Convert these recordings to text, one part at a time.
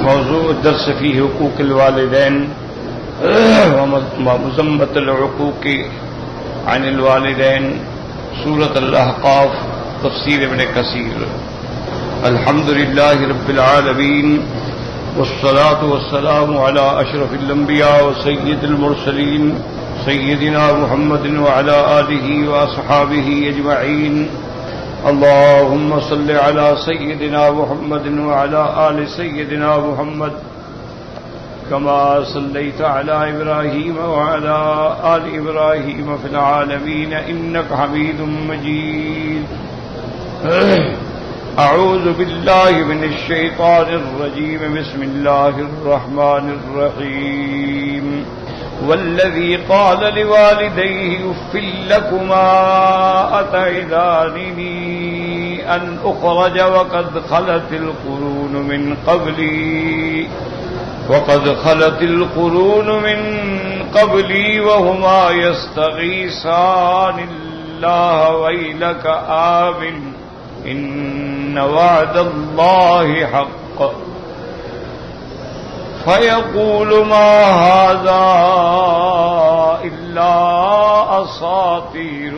موضوع الدرس فی حقوق الوالدین ومذمة العقوق عن الوالدین، سورۃ الاحقاف، تفسیر ابن کثیر۔ الحمد للہ رب العالمین، والصلاة والسلام على اشرف الانبیاء وسید المرسلین سیدنا محمد وعلى آلہ واصحابہ اجمعین۔ اللهم صل على سيدنا محمد وعلى آل سيدنا محمد كما صليت على إبراهيم وعلى آل إبراهيم في العالمين إنك حميد مجيد۔ أعوذ بالله من الشيطان الرجيم، بسم الله الرحمن الرحيم۔ والذي قال لوالديه اف لكما أتعظانني أن أخرج وقد خلت القرون من قبلي وهما يستغيثان الله ويلك آمن إن وعد الله حق فيقول ما هذا إلا أساطير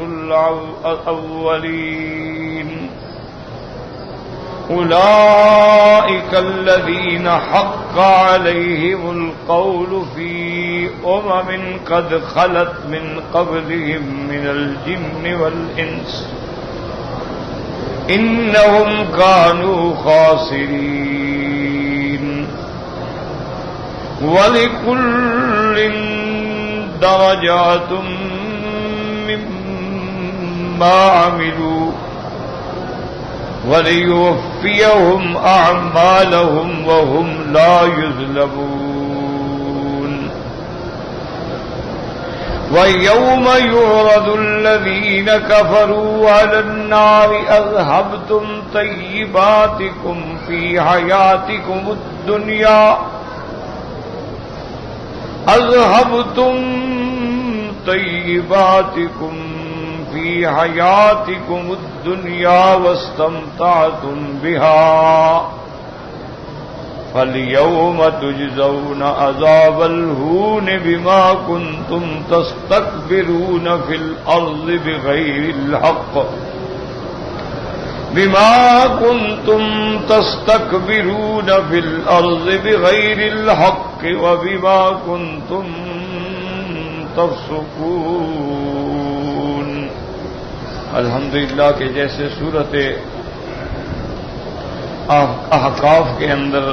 الأولين۔ أولئك الذين حق عليهم القول في قد خلت من قبلهم من الجن والإنس إنهم كانوا خاسرين۔ وَلِكُلٍّ دَرَجَاتٌ مِّمَّا عَمِلُوا وَلِيُوَفِّيَهُمْ أَعْمَالَهُمْ وَهُمْ لَا يُظْلَمُونَ۔ وَيَوْمَ يُعْرَضُ الَّذِينَ كَفَرُوا عَلَى النَّارِ أَذْهَبْتُمْ طَيِّبَاتِكُمْ فِي حَيَاتِكُمُ الدُّنْيَا أذهبتم طيباتكم في حياتكم الدنيا واستمتعتم بها فاليوم تجزون عذاب الهون بما كنتم تستكبرون في الأرض بغير الحق وبما كنتم تفسقون۔ الحمدللہ کہ جیسے سورۃ احقاف کے اندر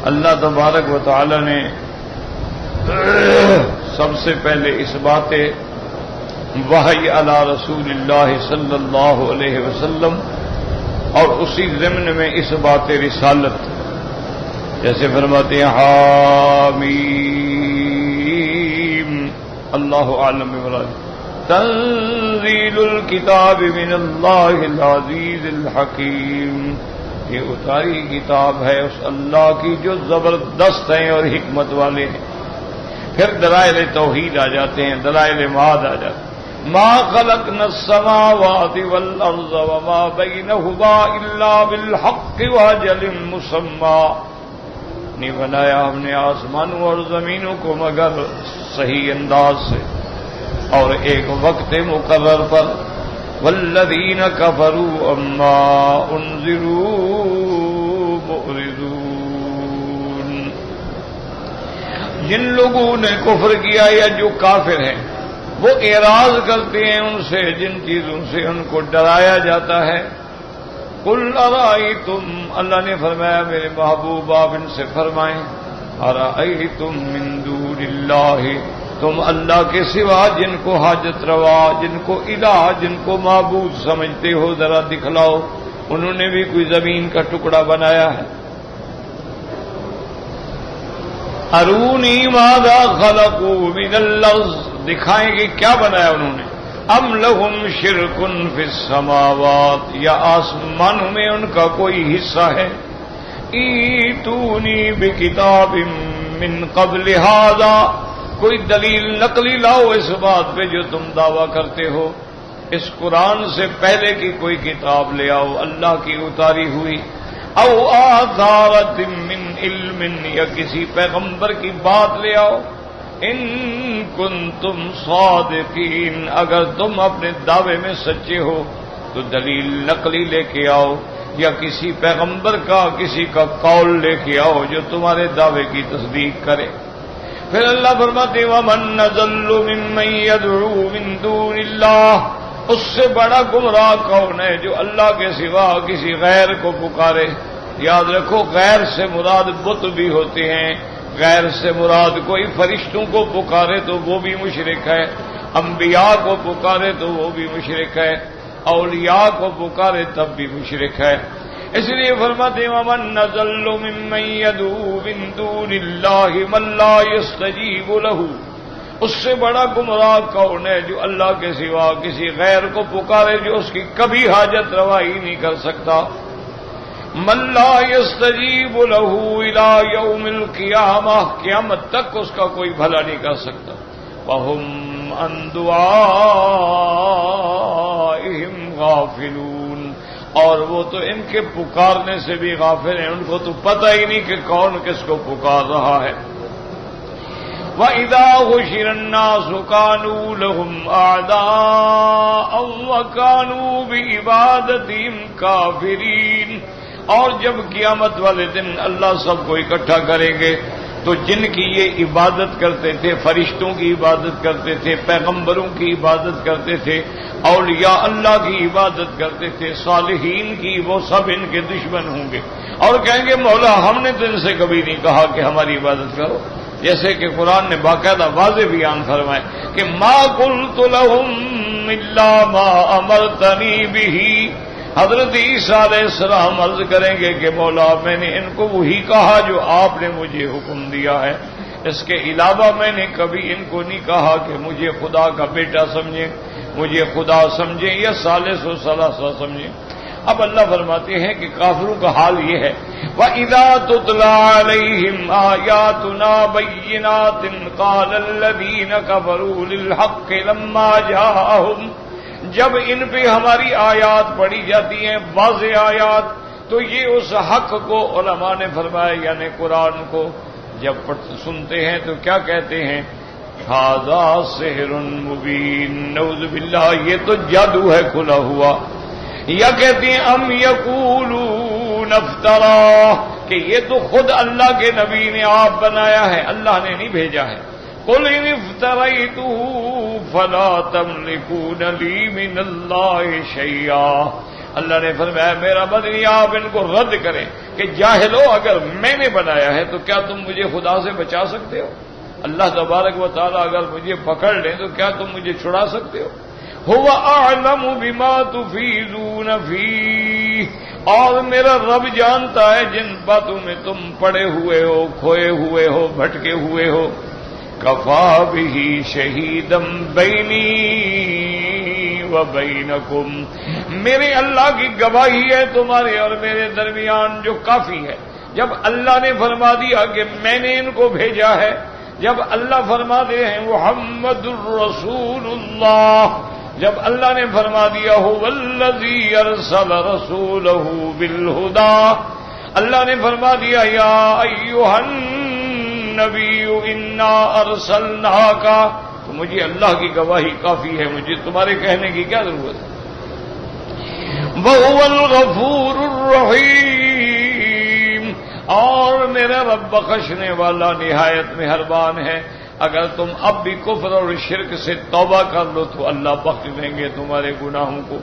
اللہ تبارک و تعالی نے سب سے پہلے اس بات وحی علی رسول اللہ صلی اللہ علیہ وسلم اور اسی ضمن میں اس بات رسالت، جیسے فرماتے ہیں حامیم اللہ عالم مراد تنزیل الکتاب من اللہ العزیز الحکیم، یہ اتاری کتاب ہے اس اللہ کی جو زبردست ہیں اور حکمت والے ہیں۔ پھر دلائل توحید آ جاتے ہیں، دلائل معاد آ جاتے ہیں۔ ما خلقنا السماوات والارض وما بينهما الا بالحق واجل مسمى، نہیں بنایا ہم نے آسمانوں اور زمینوں کو مگر صحیح انداز سے اور ایک وقت مقرر پر۔ والذین کفروا عما انذروا معرضون، جن لوگوں نے کفر کیا یا جو کافر ہیں وہ اعراض کرتے ہیں ان سے جن چیزوں سے ان کو ڈرایا جاتا ہے۔ قل ارائیتم، اللہ نے فرمایا میرے محبوب آپ ان سے فرمائیں، ارائیتم من دون اللہ، تم اللہ کے سوا جن کو حاجت روا، جن کو الہ، جن کو معبود سمجھتے ہو ذرا دکھلاؤ، انہوں نے بھی کوئی زمین کا ٹکڑا بنایا ہے؟ ارونی ماذا خلقوا من الارض، دکھائیں گے کیا بنایا انہوں نے۔ ام لہم شرک فی السماوات، یا آسمانوں میں ان کا کوئی حصہ ہے۔ ایتونی بکتاب من قبل ھذا، کوئی دلیل نقلی لاؤ اس بات پہ جو تم دعویٰ کرتے ہو، اس قرآن سے پہلے کی کوئی کتاب لے آؤ اللہ کی اتاری ہوئی۔ او آثارۃ من علم، یا کسی پیغمبر کی بات لے آؤ، ان کنتم صادقین، اگر تم اپنے دعوے میں سچے ہو تو دلیل نقلی لے کے آؤ، یا کسی پیغمبر کا کسی کا قول لے کے آؤ جو تمہارے دعوے کی تصدیق کرے۔ پھر اللہ فرماتے وَمَنْ أَضَلُّ مِمَّن يَدْعُو مِن دُونِ اللَّهِ، اس سے بڑا گمراہ کون ہے جو اللہ کے سوا کسی غیر کو پکارے۔ یاد رکھو غیر سے مراد بت بھی ہوتے ہیں، غیر سے مراد کوئی فرشتوں کو پکارے تو وہ بھی مشرک ہے، انبیاء کو پکارے تو وہ بھی مشرک ہے، اولیاء کو پکارے تب بھی مشرک ہے۔ اس لیے فرماتے ہیں وَمَنْ أَضَلُّ مِمَّن يَدْعُو مِن دُونِ اللَّهِ مَن لَّا يَسْتَجِيبُ لَهُ، اس سے بڑا گمراہ کون ہے جو اللہ کے سوا کسی غیر کو پکارے جو اس کی کبھی حاجت روائی نہیں کر سکتا۔ مَن لَّا يَسْتَجِيبُ لَهُ إِلَىٰ يَوْمِ الْقِيَامَةِ، قیامت تک اس کا کوئی بھلا نہیں کر سکتا۔ وَهُمْ عَن دُعَائِهِمْ غَافِلُونَ، اور وہ تو ان کے پکارنے سے بھی غافل ہیں، ان کو تو پتہ ہی نہیں کہ کون کس کو پکار رہا ہے۔ وَإِذَا حُشِرَ النَّاسُ كَانُوا لَهُمْ أَعْدَاءً وَكَانُوا بِعِبَادَتِهِمْ كَافِرِينَ، اور جب قیامت والے دن اللہ سب کو اکٹھا کریں گے تو جن کی یہ عبادت کرتے تھے، فرشتوں کی عبادت کرتے تھے، پیغمبروں کی عبادت کرتے تھے، اولیاء اللہ کی عبادت کرتے تھے، صالحین کی، وہ سب ان کے دشمن ہوں گے اور کہیں گے مولا ہم نے تو ان سے کبھی نہیں کہا کہ ہماری عبادت کرو۔ جیسے کہ قرآن نے باقاعدہ واضح بیان فرمائے کہ ما قلت لهم الا ما امرتنی به، حضرت عیسیٰ علیہ السلام عرض کریں گے کہ مولا میں نے ان کو وہی کہا جو آپ نے مجھے حکم دیا ہے، اس کے علاوہ میں نے کبھی ان کو نہیں کہا کہ مجھے خدا کا بیٹا سمجھیں، مجھے خدا سمجھیں یا ثالث و ثلاثہ سمجھیں۔ اب اللہ فرماتے ہیں کہ کافروں کا حال یہ ہے وَإِذَا تُتْلَىٰ عَلَيْهِمْ آيَاتُنَا بَيِّنَاتٍ قَالَ الَّذِينَ كَفَرُوا لِلْحَقِّ لَمَّا جَاءَهُمْ، جب ان پہ ہماری آیات پڑھی جاتی ہیں واضح آیات تو یہ اس حق کو، علماء نے فرمایا یعنی قرآن کو، جب سنتے ہیں تو کیا کہتے ہیں ھذا سحر مبین، نعوذ باللہ یہ تو جادو ہے کھلا ہوا، یا کہتے ہیں ام یقولون افترا، کہ یہ تو خود اللہ کے نبی نے آپ بنایا ہے، اللہ نے نہیں بھیجا ہے۔ قل ان افتریتہ فلا تملکون لی من اللہ شیئا، اللہ نے فرمایا میرا بدنی آپ ان کو رد کریں کہ جاہلو اگر میں نے بنایا ہے تو کیا تم مجھے خدا سے بچا سکتے ہو؟ اللہ تبارک و تعالیٰ اگر مجھے پکڑ لیں تو کیا تم مجھے چھڑا سکتے ہو؟ هو اعلم بما تفیضون فیہ، اور میرا رب جانتا ہے جن باتوں میں تم پڑے ہوئے ہو، کھوئے ہوئے ہو، بھٹکے ہوئے ہو۔ کفا بہ شہیدا بینی و بینکم، میرے اللہ کی گواہی ہے تمہارے اور میرے درمیان جو کافی ہے۔ جب اللہ نے فرما دیا کہ میں نے ان کو بھیجا ہے، جب اللہ فرماتے ہیں محمد الرسول اللہ، جب اللہ نے فرما دیا هو الذی ارسل رسولہ بالہدی، اللہ نے فرما دیا یا ایھا النبی انا ارسلناک، تو مجھے اللہ کی گواہی کافی ہے، مجھے تمہارے کہنے کی کیا ضرورت ہے۔ وَهُوَ الْغَفُورُ الرَّحِيمُ، اور میرا رب بخشنے والا نہایت مہربان ہے۔ اگر تم اب بھی کفر اور شرک سے توبہ کر لو تو اللہ بخش دیں گے تمہارے گناہوں کو۔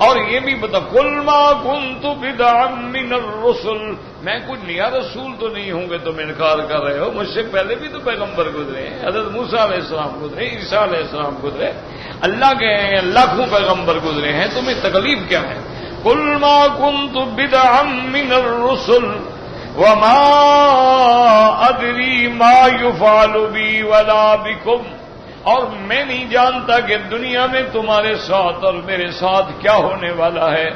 اور یہ بھی بتا قُلْ مَا كُنْتُ بِدْعًا مِّنَ الرُّسُلِ، میں کوئی نیا رسول تو نہیں ہوں کہ تم انکار کر رہے ہو، مجھ سے پہلے بھی تو پیغمبر گزرے ہیں، حضرت موسیٰ علیہ السلام گزرے، عیسیٰ علیہ السلام گزرے، اللہ کے لاکھوں پیغمبر گزرے ہیں، تمہیں تکلیف کیا ہے؟ قُلْ مَا كُنْتُ بِدْعًا مِّنَ الرُّسُلِ وَمَا أَدْرِي مَا يُفْعَلُ بِي وَلَا بِكُمْ، اور میں نہیں جانتا کہ دنیا میں تمہارے ساتھ اور میرے ساتھ کیا ہونے والا ہے۔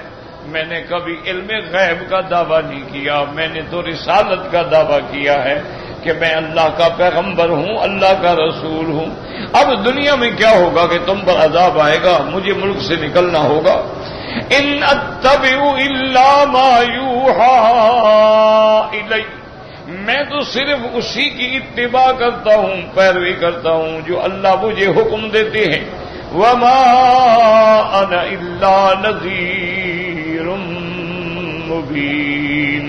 میں نے کبھی علم غیب کا دعویٰ نہیں کیا، میں نے تو رسالت کا دعویٰ کیا ہے کہ میں اللہ کا پیغمبر ہوں، اللہ کا رسول ہوں۔ اب دنیا میں کیا ہوگا کہ تم پر عذاب آئے گا، مجھے ملک سے نکلنا ہوگا۔ ان اتبع الا ما یوحا الی، میں تو صرف اسی کی اتباع کرتا ہوں، پیروی کرتا ہوں جو اللہ مجھے حکم دیتے ہیں. وما انا الا نذیر مبین،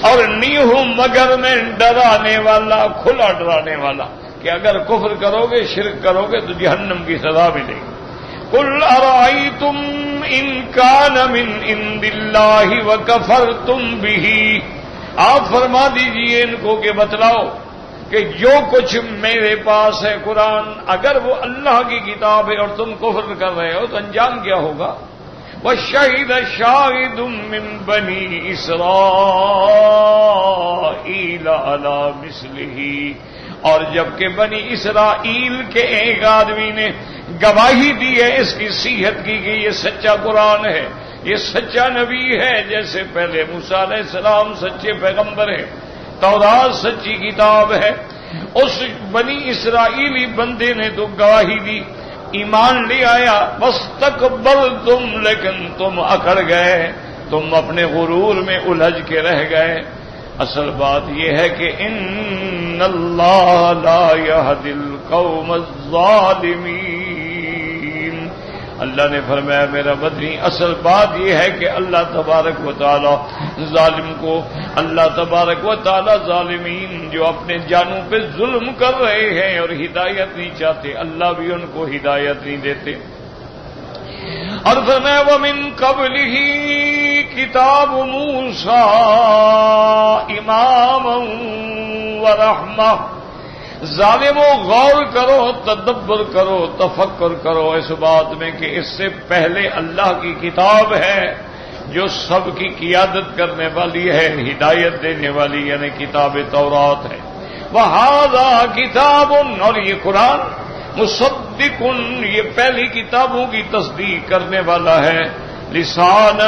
اور نہیں ہوں مگر میں ڈرانے والا، کھلا ڈرانے والا کہ اگر کفر کرو گے، شرک کرو گے تو جہنم کی سزا ملے گی. قل ارأیتم ان کان من عند اللہ وکفرتم بہ، آپ فرما دیجئے ان کو کہ بتلاؤ کہ جو کچھ میرے پاس ہے قرآن، اگر وہ اللہ کی کتاب ہے اور تم کفر کر رہے ہو تو انجام کیا ہوگا؟ وَشَهِدَ شَاهِدٌ مِّن بَنِي إِسْرَائِيلَ عَلَى مِثْلِهِ، اور جبکہ بنی اسرائیل کے ایک آدمی نے گواہی دی ہے اس کی صحت کی کہ یہ سچا قرآن ہے، یہ سچا نبی ہے، جیسے پہلے موسیٰ علیہ السلام سچے پیغمبر ہیں، تورات سچی کتاب ہے. اس بنی اسرائیلی بندے نے تو گواہی دی، ایمان لے آیا، واستکبرتم، لیکن تم اکڑ گئے، تم اپنے غرور میں الجھ کے رہ گئے. اصل بات یہ ہے کہ ان اللہ لا یہدی القوم الظالمین، اللہ نے فرمایا میرا بدنی، اصل بات یہ ہے کہ اللہ تبارک و تعالی ظالم کو، اللہ تبارک و تعالی ظالمین جو اپنے جانوں پہ ظلم کر رہے ہیں اور ہدایت نہیں چاہتے، اللہ بھی ان کو ہدایت نہیں دیتے. اور فرمایا وَمِن قَبْلِهِ کتاب موسیٰ اماما ورحمہ. ظالموں غور کرو، تدبر کرو، تفکر کرو اس بات میں کہ اس سے پہلے اللہ کی کتاب ہے جو سب کی قیادت کرنے والی ہے، ہدایت دینے والی، یعنی کتاب تورات ہے. وَهَذَا کتاب، اور یہ قرآن مصدق، یہ پہلی کتابوں کی تصدیق کرنے والا ہے. لسانا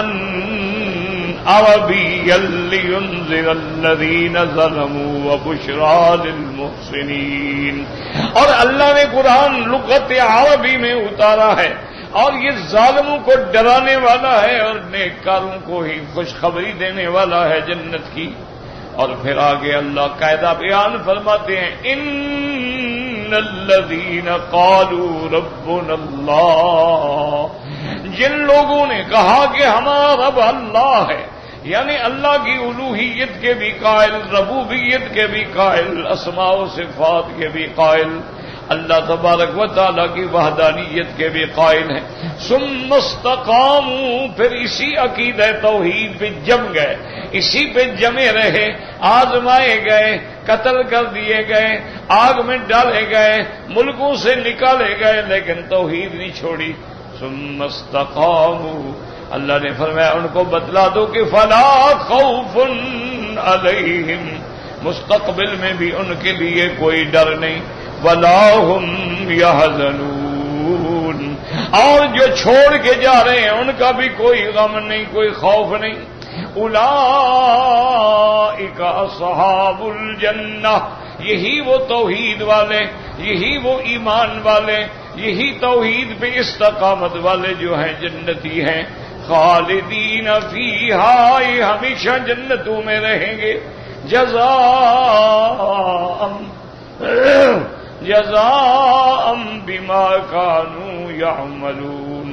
عربیا لینذر الذین ظلموا وبشرى للمحسنین، اور اللہ نے قرآن لغت عربی میں اتارا ہے اور یہ ظالموں کو ڈرانے والا ہے اور نیککاروں کو ہی خوشخبری دینے والا ہے جنت کی. اور پھر آگے اللہ قاعدہ بیان فرماتے ہیں ان الذین قالوا ربنا اللہ، جن لوگوں نے کہا کہ ہمارا رب اللہ ہے، یعنی اللہ کی الوہیت کے بھی قائل، ربوبیت کے بھی قائل، اسماء و صفات کے بھی قائل، اللہ تبارک و تعالیٰ کی وحدانیت کے بھی قائل ہیں. ثم استقاموا، پھر اسی عقیدہ توحید پہ جم گئے، اسی پہ جمے رہے، آزمائے گئے، قتل کر دیے گئے، آگ میں ڈالے گئے، ملکوں سے نکالے گئے، لیکن توحید نہیں چھوڑی. ثم استقاموا، اللہ نے فرمایا ان کو بتلا دو کہ فلا خوف علیہم، مستقبل میں بھی ان کے لیے کوئی ڈر نہیں، ولا هم يحزنون، اور جو چھوڑ کے جا رہے ہیں ان کا بھی کوئی غم نہیں، کوئی خوف نہیں. اولئک اصحاب الجنہ، یہی وہ توحید والے، یہی وہ ایمان والے، یہی توحید پہ استقامت والے جو ہیں جنتی ہیں. خالدین فیہا، یہ ہمیشہ جنتوں میں رہیں گے. جزاء بما كانوا يعملون،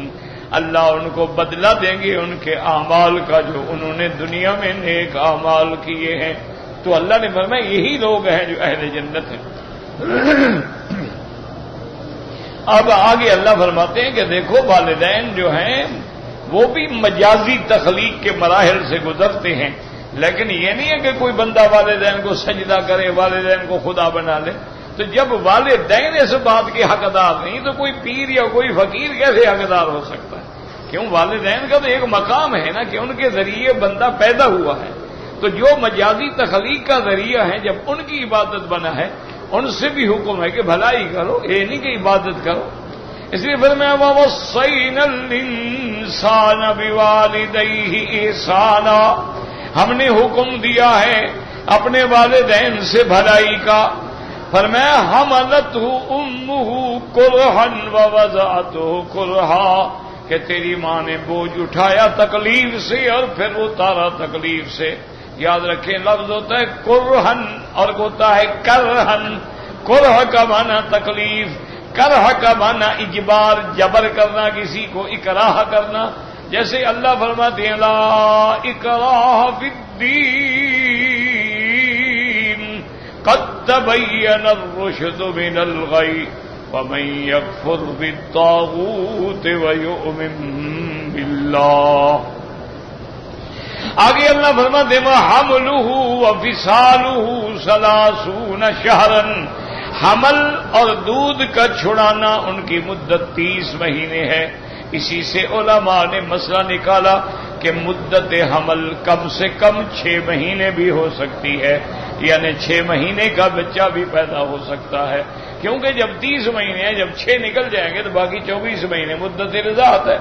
اللہ ان کو بدلہ دیں گے ان کے اعمال کا جو انہوں نے دنیا میں نیک اعمال کیے ہیں. تو اللہ نے فرمایا یہی لوگ ہیں جو اہل جنت ہیں. اب آگے اللہ فرماتے ہیں کہ دیکھو والدین جو ہیں وہ بھی مجازی تخلیق کے مراحل سے گزرتے ہیں، لیکن یہ نہیں ہے کہ کوئی بندہ والدین کو سجدہ کرے، والدین کو خدا بنا لے. تو جب والدین اس بات کے حقدار نہیں تو کوئی پیر یا کوئی فقیر کیسے حقدار ہو سکتا ہے؟ کیوں، والدین کا تو ایک مقام ہے نا کہ ان کے ذریعے بندہ پیدا ہوا ہے. تو جو مجازی تخلیق کا ذریعہ ہے، جب ان کی عبادت بنا ہے ان سے بھی حکم ہے کہ بھلائی کرو، یہ نہیں کہ عبادت کرو. اس لیے فرمایا وَوَصَّيْنَا الْإِنسَانَ بِوَالِدَيْهِ إِحْسَانًا، ہم نے حکم دیا ہے اپنے والدین سے بھلائی کا. فرمایا حملتہ امہ کرہا ووضعتہ کرہا، کہ تیری ماں نے بوجھ اٹھایا تکلیف سے اور پھر اتارا تکلیف سے. یاد رکھیں لفظ ہوتا ہے کرہن اور ہوتا ہے کرہن. کرہ کا معنی تکلیف، کرہ کا معنی اجبار، جبر کرنا، کسی کو اکراہ کرنا. جیسے اللہ فرماتے ہیں لا اکراہ فی الدین قد تبین الرشد من الغی ومن یکفر بالطاغوت ویؤمن باللہ. آگے اللہ فرماتے ہیں وحملہ وفصالہ 30 شہرا. حمل اور دودھ کا چھڑانا ان کی مدت 30 مہینے ہے. اسی سے علماء نے مسئلہ نکالا کہ مدت حمل کم سے کم 6 مہینے بھی ہو سکتی ہے، یعنی 6 مہینے کا بچہ بھی پیدا ہو سکتا ہے. کیونکہ جب 30 مہینے ہیں، جب 6 نکل جائیں گے تو باقی 24 مہینے مدت رضاعت ہے.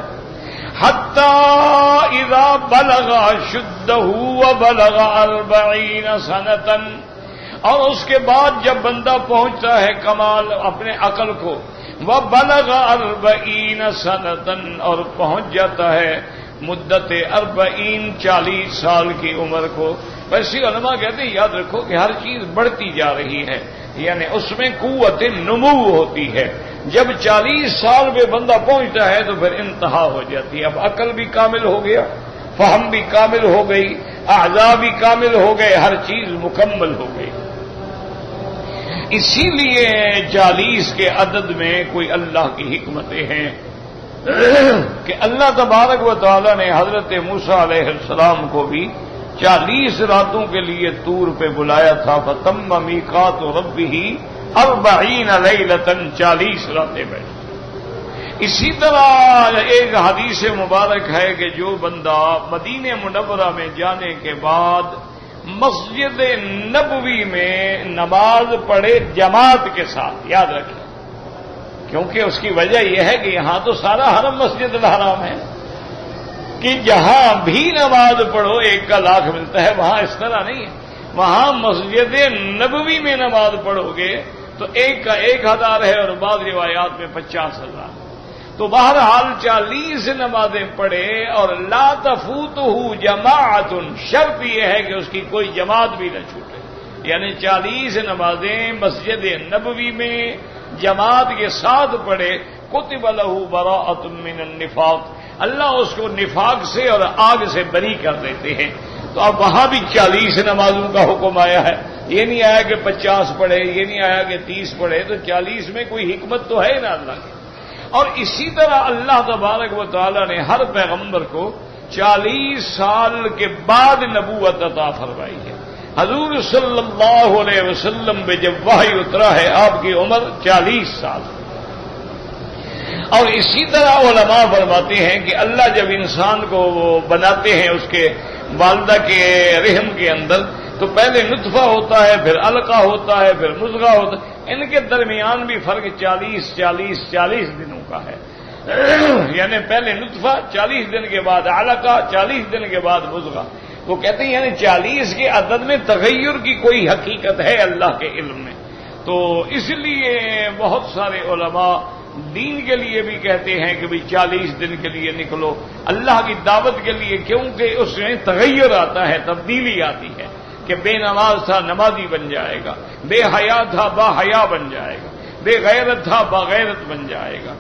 حتی اذا بلغ اشدہ وبلغ 40 سنۃ. اور اس کے بعد جب بندہ پہنچتا ہے کمال اپنے عقل کو، وبلغ 40 سنۃ، اور پہنچ جاتا ہے مدت 40 سال کی عمر کو. ویسے علماء کہتے ہیں یاد رکھو کہ ہر چیز بڑھتی جا رہی ہے، یعنی اس میں قوت نمو ہوتی ہے. جب 40 سال پہ بندہ پہنچتا ہے تو پھر انتہا ہو جاتی ہے. اب عقل بھی کامل ہو گیا، فہم بھی کامل ہو گئی، اعضاء بھی کامل ہو گئے، ہر چیز مکمل ہو گئی. اسی لیے 40 کے عدد میں کوئی اللہ کی حکمتیں ہیں کہ اللہ تبارک و تعالی نے حضرت موسیٰ علیہ السلام کو بھی 40 راتوں کے لیے طور پہ بلایا تھا. فَتَمَّ مِيقَاتُ رَبِّهِ 40 لَيْلَةً، 40 راتیں بیٹھے. اسی طرح ایک حدیث مبارک ہے کہ جو بندہ مدینہ منورہ میں جانے کے بعد مسجد نبوی میں نماز پڑھے جماعت کے ساتھ، یاد رکھیں کیونکہ اس کی وجہ یہ ہے کہ یہاں تو سارا حرم مسجد الحرام ہے کہ جہاں بھی نماز پڑھو 1 کا لاکھ ملتا ہے. وہاں اس طرح نہیں ہے. وہاں مسجد نبوی میں نماز پڑھو گے تو 1 کا 1000 ہے اور بعض روایات میں 50,000. تو بہرحال 40 نمازیں پڑھے اور لا تفوتہ جماعت، شرط یہ ہے کہ اس کی کوئی جماعت بھی نہ چھوٹے. یعنی 40 نمازیں مسجد نبوی میں جماعت کے ساتھ پڑھے. کتب لہ براءۃ من النفاق، اللہ اس کو نفاق سے اور آگ سے بری کر دیتے ہیں. تو اب وہاں بھی 40 نمازوں کا حکم آیا ہے. یہ نہیں آیا کہ 50 پڑھے، یہ نہیں آیا کہ 30 پڑھے. تو 40 میں کوئی حکمت تو ہے نا اللہ کی. اور اسی طرح اللہ تبارک و تعالی نے ہر پیغمبر کو 40 سال کے بعد نبوت عطا فرمائی ہے. حضور صلی اللہ علیہ وسلم پہ جب وحی اترا ہے آپ کی عمر 40 سال. اور اسی طرح علماء فرماتے ہیں کہ اللہ جب انسان کو بناتے ہیں اس کے والدہ کے رحم کے اندر تو پہلے نطفہ ہوتا ہے، پھر علقہ ہوتا ہے، پھر مضغہ ہوتا ہے. ان کے درمیان بھی فرق 40 دنوں کا ہے. یعنی پہلے نطفہ، 40 دن کے بعد علقہ، 40 دن کے بعد مضغہ. وہ کہتے ہیں یعنی 40 کے عدد میں تغیر کی کوئی حقیقت ہے اللہ کے علم میں. تو اس لیے بہت سارے علماء دین کے لیے بھی کہتے ہیں کہ بھئی 40 دن کے لیے نکلو اللہ کی دعوت کے لیے، کیونکہ اس میں تغیر آتا ہے، تبدیلی آتی ہے کہ بے نماز تھا نمازی بن جائے گا، بے حیا تھا با حیا بن جائے گا، بے غیرت تھا با غیرت بن جائے گا،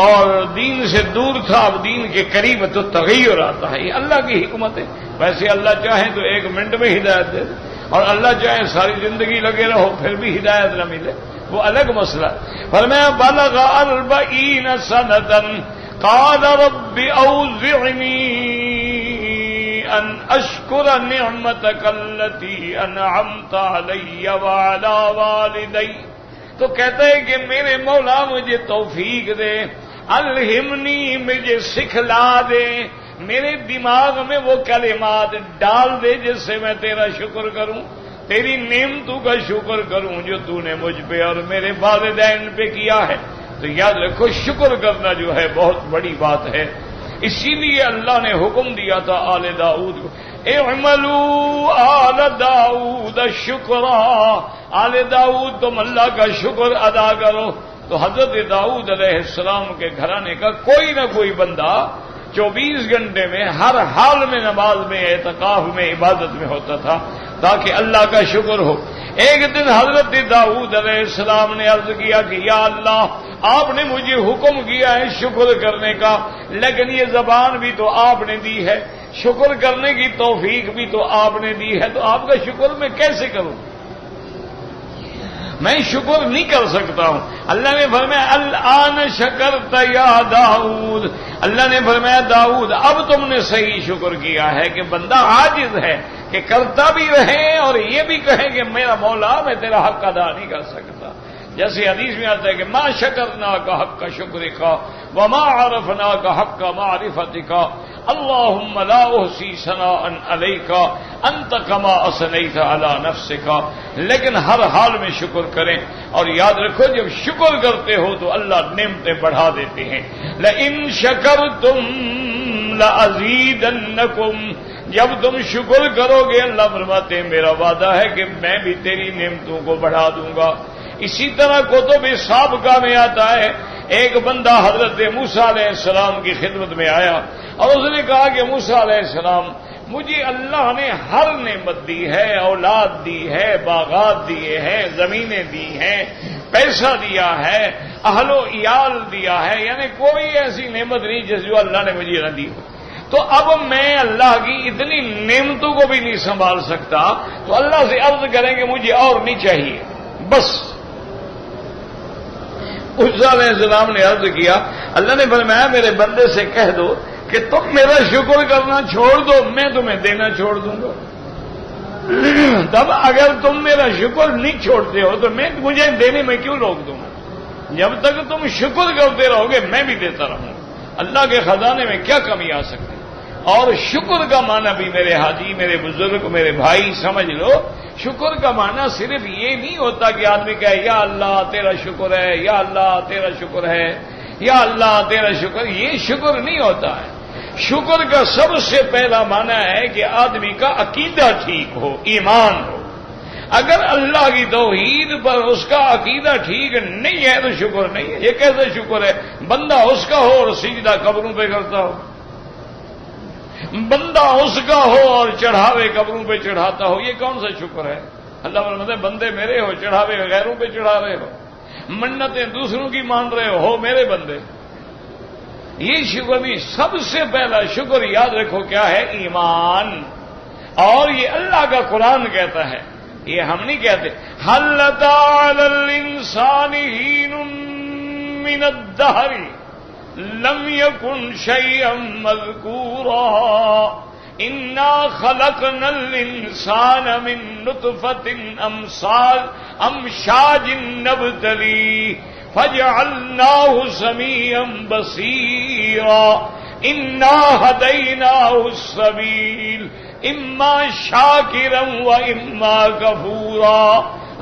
اور دین سے دور تھا اب دین کے قریب. تو تغیر آتا ہے، یہ اللہ کی حکمت ہے. ویسے اللہ چاہے تو 1 منٹ میں ہدایت دے، اور اللہ چاہے ساری زندگی لگے رہو پھر بھی ہدایت نہ ملے، وہ الگ مسئلہ. فرمایا بلغ 40 سنۃ قال رب اوزعنی ان اشکر نعمتک التی انعمت علی وعلی والدی. تو کہتا ہے کہ میرے مولا مجھے توفیق دے، الہمنی مجھے سکھلا دے، میرے دماغ میں وہ کلمات ڈال دے جس سے میں تیرا شکر کروں، تیری نعمتوں کا شکر کروں جو تو نے مجھ پہ اور میرے والدین پہ کیا ہے. تو یاد رکھو شکر کرنا جو ہے بہت بڑی بات ہے. اسی لیے اللہ نے حکم دیا تھا آل داؤد کو، اعملوا آل داؤد شکرا، آل داؤد تم اللہ کا شکر ادا کرو. تو حضرت داؤد علیہ السلام کے گھرانے کا کوئی نہ کوئی بندہ 24 گھنٹے میں ہر حال میں نماز میں اعتکاف میں عبادت میں ہوتا تھا تاکہ اللہ کا شکر ہو۔ ایک دن حضرت داؤد علیہ السلام نے عرض کیا کہ یا اللہ، آپ نے مجھے حکم کیا ہے شکر کرنے کا، لیکن یہ زبان بھی تو آپ نے دی ہے، شکر کرنے کی توفیق بھی تو آپ نے دی ہے، تو آپ کا شکر میں کیسے کروں؟ میں شکر نہیں کر سکتا ہوں۔ اللہ نے فرمایا الآن شکرت یا داؤد، اللہ نے فرمایا داؤد اب تم نے صحیح شکر کیا ہے کہ بندہ عاجز ہے کہ کرتا بھی رہے اور یہ بھی کہے کہ میرا مولا میں تیرا حق ادا نہیں کر سکتا۔ جیسے حدیث میں آتا ہے کہ ما شکرنا کا حق کا شکر کا وما عرفنا کا حق کا معرفت کا اللہم لا احصی ثناء علیک انت کما اثنیت علی نفسک۔ لیکن ہر حال میں شکر کریں، اور یاد رکھو جب شکر کرتے ہو تو اللہ نعمتیں بڑھا دیتے ہیں۔ لئن شکرتم لازیدنکم، جب تم شکر کرو گے اللہ فرماتے ہیں میرا وعدہ ہے کہ میں بھی تیری نعمتوں کو بڑھا دوں گا۔ اسی طرح کتب سابقہ میں آتا ہے ایک بندہ حضرت موسیٰ علیہ السلام کی خدمت میں آیا اور اس نے کہا کہ موسیٰ علیہ السلام مجھے اللہ نے ہر نعمت دی ہے، اولاد دی ہے، باغات دیے ہیں، زمینیں دی ہیں، پیسہ دیا ہے، اہل و عیال دیا ہے، یعنی کوئی ایسی نعمت نہیں جس جو اللہ نے مجھے نہ دی ہو۔ تو اب میں اللہ کی اتنی نعمتوں کو بھی نہیں سنبھال سکتا، تو اللہ سے عرض کریں کہ مجھے اور نہیں چاہیے بس۔ موسیٰ علیہ السلام نے عرض کیا، اللہ نے فرمایا میرے بندے سے کہہ دو کہ تم میرا شکر کرنا چھوڑ دو، میں تمہیں دینا چھوڑ دوں گا۔ تب اگر تم میرا شکر نہیں چھوڑتے ہو تو میں مجھے دینے میں کیوں روک دوں گا؟ جب تک تم شکر کرتے رہو گے میں بھی دیتا رہوں گا۔ اللہ کے خزانے میں کیا کمی آ سکتی؟ اور شکر کا معنی بھی میرے حاجی، میرے بزرگ، میرے بھائی سمجھ لو، شکر کا معنی صرف یہ نہیں ہوتا کہ آدمی کہے یا اللہ تیرا شکر ہے، یا اللہ تیرا شکر ہے، یا اللہ تیرا شکر، یہ شکر نہیں ہوتا ہے۔ شکر کا سب سے پہلا معنی ہے کہ آدمی کا عقیدہ ٹھیک ہو، ایمان ہو۔ اگر اللہ کی توحید پر اس کا عقیدہ ٹھیک نہیں ہے تو شکر نہیں ہے۔ یہ کیسے شکر ہے؟ بندہ اس کا ہو اور سجدہ قبروں پہ کرتا ہو، بندہ اس کا ہو اور چڑھاوے قبروں پہ چڑھاتا ہو، یہ کون سا شکر ہے؟ اللہ فرماتا ہے بندے میرے ہو، چڑھاوے غیروں پہ چڑھا رہے ہو، منتیں دوسروں کی مان رہے ہو میرے بندے، یہ شکر نہیں۔ سب سے پہلا شکر یاد رکھو کیا ہے؟ ایمان۔ اور یہ اللہ کا قرآن کہتا ہے، یہ ہم نہیں کہتے۔ هل أتى على الإنسان حين من الدهر لم يكن شيئا مذكورا إنا خلقنا الإنسان من نطفة أمشاج نبتليه فجعلناه سميعا بصيرا إنا هديناه السبيل اما شاکرا و اما کفورا۔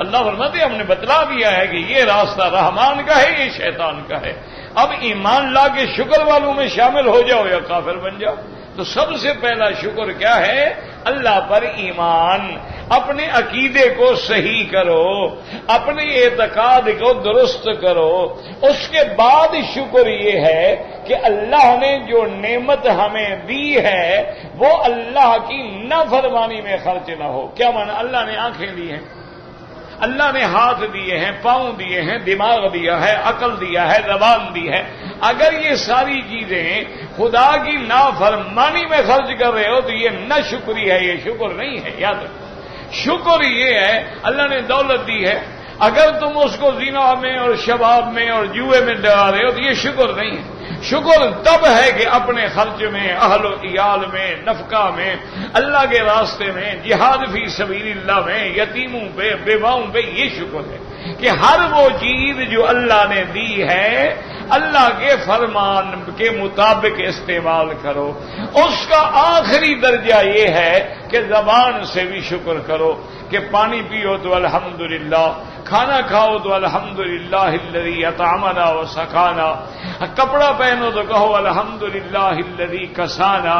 اللہ فرماتے ہم نے بتلا دیا ہے کہ یہ راستہ رحمان کا ہے، یہ شیطان کا ہے۔ اب ایمان لا کے شکر والوں میں شامل ہو جاؤ یا کافر بن جاؤ۔ تو سب سے پہلا شکر کیا ہے؟ اللہ پر ایمان، اپنے عقیدے کو صحیح کرو، اپنے اعتقاد کو درست کرو۔ اس کے بعد شکر یہ ہے کہ اللہ نے جو نعمت ہمیں دی ہے وہ اللہ کی نافرمانی میں خرچ نہ ہو۔ کیا معنی؟ اللہ نے آنکھیں دی ہیں، اللہ نے ہاتھ دیے ہیں، پاؤں دیے ہیں، دماغ دیا ہے، عقل دیا ہے، زبان دی ہے۔ اگر یہ ساری چیزیں خدا کی نافرمانی میں خرچ کر رہے ہو تو یہ نہ شکری ہے، یہ شکر نہیں ہے۔ یاد رکھو، شکر یہ ہے اللہ نے دولت دی ہے، اگر تم اس کو زنا میں اور شباب میں اور جوئے میں ڈال رہے ہو تو یہ شکر نہیں ہے۔ شکر تب ہے کہ اپنے خرچ میں، اہل و عیال میں، نفقہ میں، اللہ کے راستے میں، جہاد فی سبیل اللہ میں، یتیموں پہ، بیواؤں پہ، یہ شکر ہے کہ ہر وہ چیز جو اللہ نے دی ہے اللہ کے فرمان کے مطابق استعمال کرو۔ اس کا آخری درجہ یہ ہے کہ زبان سے بھی شکر کرو کہ پانی پیو تو الحمدللہ، کھانا کھاؤ تو الحمدللہ الذی اطعمنا وسقانا، کپڑا پہنو تو کہو الحمدللہ الذی کسانا۔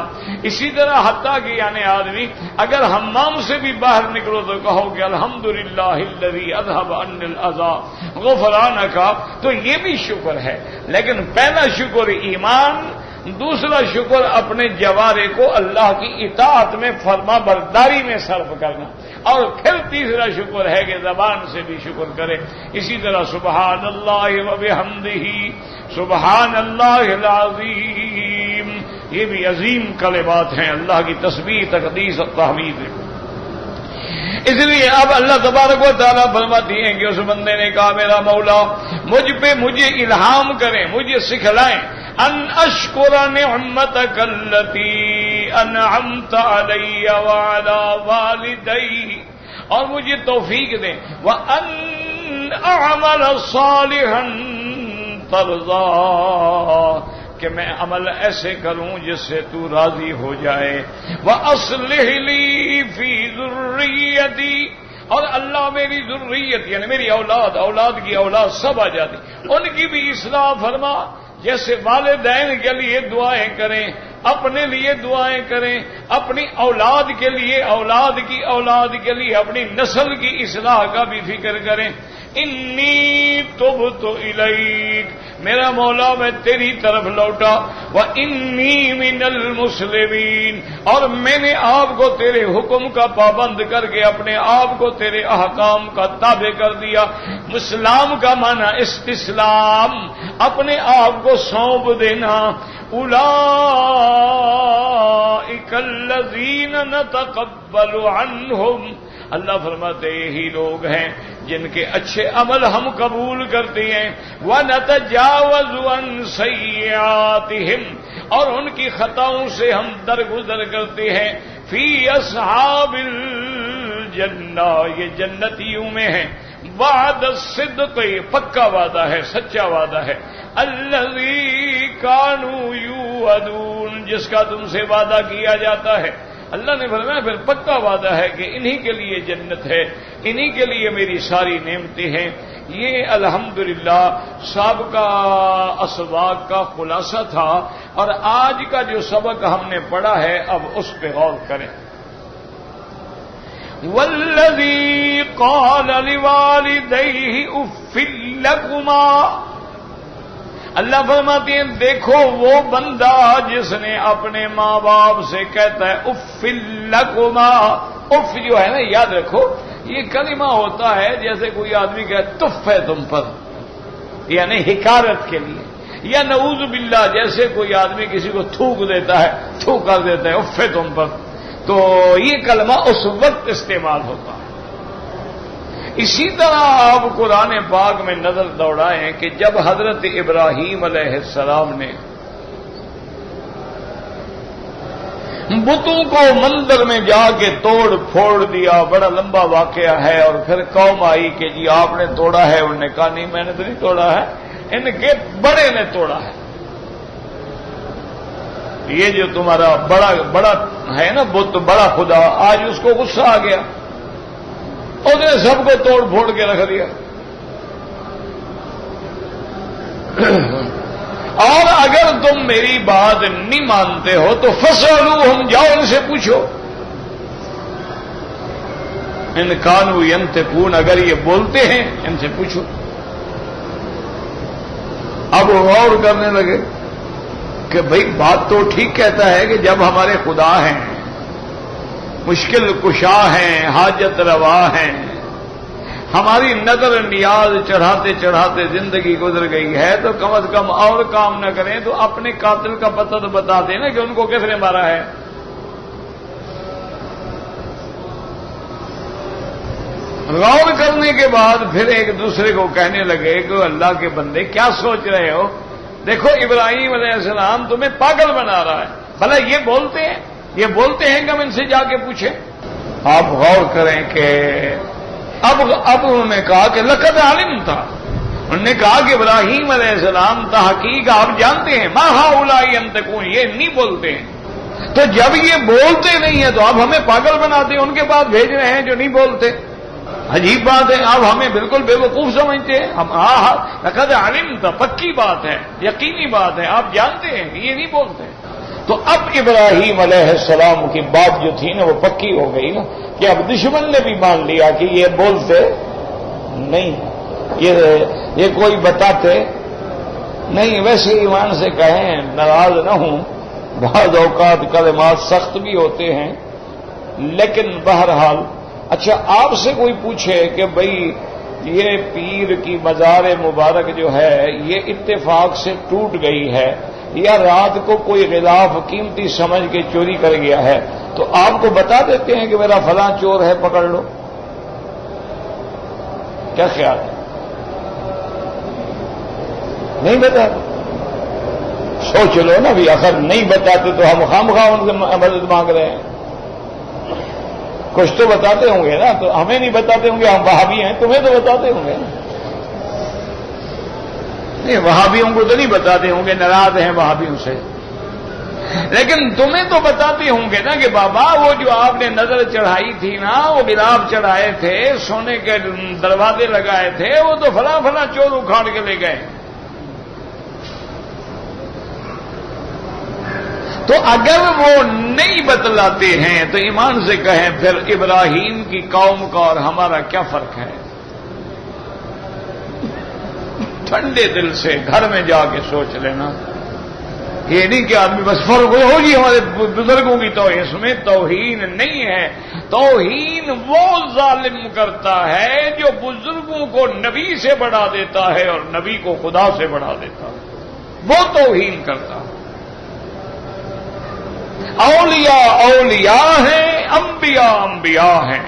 اسی طرح حتیٰ کہ یعنی آدمی اگر حمام سے بھی باہر نکلو تو کہو کہ الحمدللہ الذی اذهب عني الاذى غفرانک، تو یہ بھی شکر ہے۔ لیکن پہلا شکر ایمان، دوسرا شکر اپنے جوارے کو اللہ کی اطاعت میں فرما برداری میں صرف کرنا، اور پھر تیسرا شکر ہے کہ زبان سے بھی شکر کرے۔ اسی طرح سبحان اللہ وبحمدہ سبحان اللہ العظیم، یہ بھی عظیم کلمات ہیں، اللہ کی تسبیح تقدیس اور تحمید ہے۔ اس لیے اب اللہ تبارک و تعالیٰ فرماتی ہیں کہ اس بندے نے کہا میرا مولا مجھ پہ مجھے الہام کریں، مجھے سکھلائیں ان اشکر نعمتک التی انعمت علی وعلی والدی، اور مجھے توفیق دیں وان اعمل صالحا ترضا، کہ میں عمل ایسے کروں جس سے تو راضی ہو جائے، وَأَصْلِحْ لِي فِي ذُرِّيَّتِي، اور اللہ میری ذریت یعنی میری اولاد، اولاد کی اولاد سب آ جاتی، ان کی بھی اصلاح فرما۔ جیسے والدین کے لیے دعائیں کریں، اپنے لیے دعائیں کریں، اپنی اولاد کے لیے، اولاد کی اولاد کے لیے، اپنی نسل کی اصلاح کا بھی فکر کریں۔ انی تبت الیک، میرا مولا میں تیری طرف لوٹا، وانی من المسلمین، اور میں نے آپ کو تیرے حکم کا پابند کر کے اپنے آپ کو تیرے احکام کا تابع کر دیا۔ اسلام کا معنی استسلام، اپنے آپ کو سونپ دینا۔ اولئک الذین نتقبل عنہم، اللہ فرماتے یہی لوگ ہیں جن کے اچھے عمل ہم قبول کرتے ہیں، وَنَتَجَاوَزُ عَنْ سَيِّئَاتِهِمْ، اور ان کی خطاؤں سے ہم درگزر کرتے ہیں۔ فِي أَصْحَابِ الْجَنَّةِ، یہ جنتیوں میں ہیں۔ وعد الصدق، یہ پکا وعدہ ہے، سچا وعدہ ہے۔ الذی کانوا یوعدون، جس کا تم سے وعدہ کیا جاتا ہے۔ اللہ نے فرمایا پھر پکا وعدہ ہے کہ انہی کے لیے جنت ہے، انہی کے لیے میری ساری نعمتیں ہیں۔ یہ الحمدللہ سابقہ اسباق کا خلاصہ تھا، اور آج کا جو سبق ہم نے پڑھا ہے اب اس پہ غور کریں۔ والذی قال لوالدیہ اف لکما، اللہ فرماتے ہیں دیکھو وہ بندہ جس نے اپنے ماں باپ سے کہتا ہے اف لکما، اف جو ہے نا یاد رکھو یہ کلمہ ہوتا ہے جیسے کوئی آدمی کہے تف ہے تم پر، یعنی حکارت کے لیے، یا نعوذ باللہ جیسے کوئی آدمی کسی کو تھوک دیتا ہے، تھوک کر دیتا ہے اف ہے تم پر، تو یہ کلمہ اس وقت استعمال ہوتا ہے۔ اسی طرح آپ قرآن پاک میں نظر دوڑائیں کہ جب حضرت ابراہیم علیہ السلام نے بتوں کو مندر میں جا کے توڑ پھوڑ دیا، بڑا لمبا واقعہ ہے، اور پھر قوم آئی کہ جی آپ نے توڑا ہے، انہوں نے کہا نہیں میں نے تو نہیں توڑا ہے، ان کے بڑے نے توڑا ہے۔ یہ جو تمہارا بڑا ہے نا بت، بڑا خدا، آج اس کو غصہ آ گیا، اس نے سب کو توڑ پھوڑ کے رکھ دیا۔ اور اگر تم میری بات نہیں مانتے ہو تو فسألوہم، جاؤ ان سے پوچھو، ان کانوا ینطقون، اگر یہ بولتے ہیں ان سے پوچھو۔ اب غور کرنے لگے کہ بھئی بات تو ٹھیک کہتا ہے کہ جب ہمارے خدا ہیں، مشکل کشا ہیں، حاجت روا ہیں، ہماری نظر نیاز چڑھاتے چڑھاتے زندگی گزر گئی ہے، تو کم از کم اور کام نہ کریں تو اپنے قاتل کا پتہ تو بتا دیں نا کہ ان کو کس نے مارا ہے۔ غور کرنے کے بعد پھر ایک دوسرے کو کہنے لگے کہ اللہ کے بندے کیا سوچ رہے ہو، دیکھو ابراہیم علیہ السلام تمہیں پاگل بنا رہا ہے، بھلا یہ بولتے ہیں کہ ہم ان سے جا کے پوچھیں۔ آپ غور کریں کہ اب انہوں نے کہا کہ لقد علمت، انہوں نے کہا کہ ابراہیم علیہ السلام تحقیق آپ جانتے ہیں ما ہؤلاء ینطقون، یہ نہیں بولتے ہیں، تو جب یہ بولتے نہیں ہیں تو آپ ہمیں پاگل بناتے ہیں، ان کے پاس بھیج رہے ہیں جو نہیں بولتے۔ عجیب بات ہے، آپ ہمیں بالکل بے وقوف سمجھتے ہیں. ہم لقد علمت پکی بات ہے، یقینی بات ہے، آپ جانتے ہیں کہ یہ نہیں بولتے. تو اب ابراہیم علیہ السلام کی بات جو تھی نا وہ پکی ہو گئی نا، کہ اب دشمن نے بھی مان لیا کہ یہ بولتے نہیں، یہ کوئی بتاتے نہیں. ویسے ایمان سے کہیں ناراض نہ ہوں، بعض اوقات کلمات سخت بھی ہوتے ہیں، لیکن بہرحال اچھا آپ سے کوئی پوچھے کہ بھئی یہ پیر کی مزار مبارک جو ہے یہ اتفاق سے ٹوٹ گئی ہے یا رات کو کوئی غلاف قیمتی سمجھ کے چوری کر گیا ہے، تو آپ کو بتا دیتے ہیں کہ میرا فلاں چور ہے پکڑ لو؟ کیا خیال ہے؟ نہیں بتا، سوچ لو نا بھی، اگر نہیں بتاتے تو ہم خواہ ان سے مدد مانگ رہے ہیں. کچھ تو بتاتے ہوں گے نا، تو ہمیں نہیں بتاتے ہوں گے، ہم وہابی ہیں، تمہیں تو بتاتے ہوں گے نا. نہیں وہابیوں کو تو نہیں بتاتے ہوں گے، ناراض ہیں وہابیوں سے، لیکن تمہیں تو بتاتے ہوں گے نا کہ بابا وہ جو آپ نے نظر چڑھائی تھی نا، وہ غلاف چڑھائے تھے، سونے کے دروازے لگائے تھے، وہ تو فلاں فلاں چور اکھاڑ کے لے گئے. تو اگر وہ نہیں بتلاتے ہیں تو ایمان سے کہیں پھر ابراہیم کی قوم کا اور ہمارا کیا فرق ہے؟ ٹھنڈے دل سے گھر میں جا کے سوچ لینا. یہ نہیں کہ آدمی بس فرق ہو جی ہمارے بزرگوں کی توہین، اس میں توہین نہیں ہے. توہین وہ ظالم کرتا ہے جو بزرگوں کو نبی سے بڑھا دیتا ہے اور نبی کو خدا سے بڑھا دیتا ہے، وہ توہین کرتا ہے. اولیاء اولیاء ہیں، انبیاء انبیاء ہیں،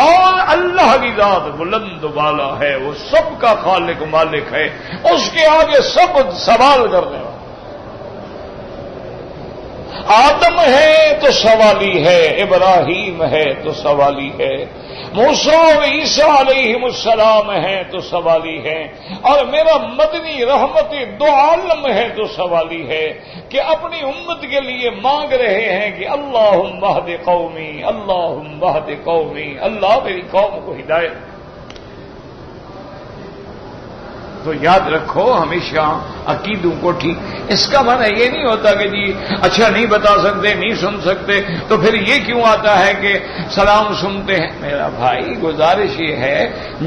اور اللہ کی ذات بلند والا ہے، وہ سب کا خالق مالک ہے، اس کے آگے سب سوال کرنے والا. آدم ہے تو سوالی ہے، ابراہیم ہے تو سوالی ہے، موسیٰ اور عیسیٰ علیہم السلام ہیں تو سوالی ہیں، اور میرا مدنی رحمت دو عالم ہے تو سوالی ہے کہ اپنی امت کے لیے مانگ رہے ہیں کہ اللہم اہد قومی، اللہم اہد قومی، اللہ میری قوم کو ہدایت. تو یاد رکھو ہمیشہ عقیدوں کو ٹھیک. اس کا معنی یہ نہیں ہوتا کہ جی اچھا نہیں بتا سکتے، نہیں سن سکتے، تو پھر یہ کیوں آتا ہے کہ سلام سنتے ہیں؟ میرا بھائی گزارش یہ ہے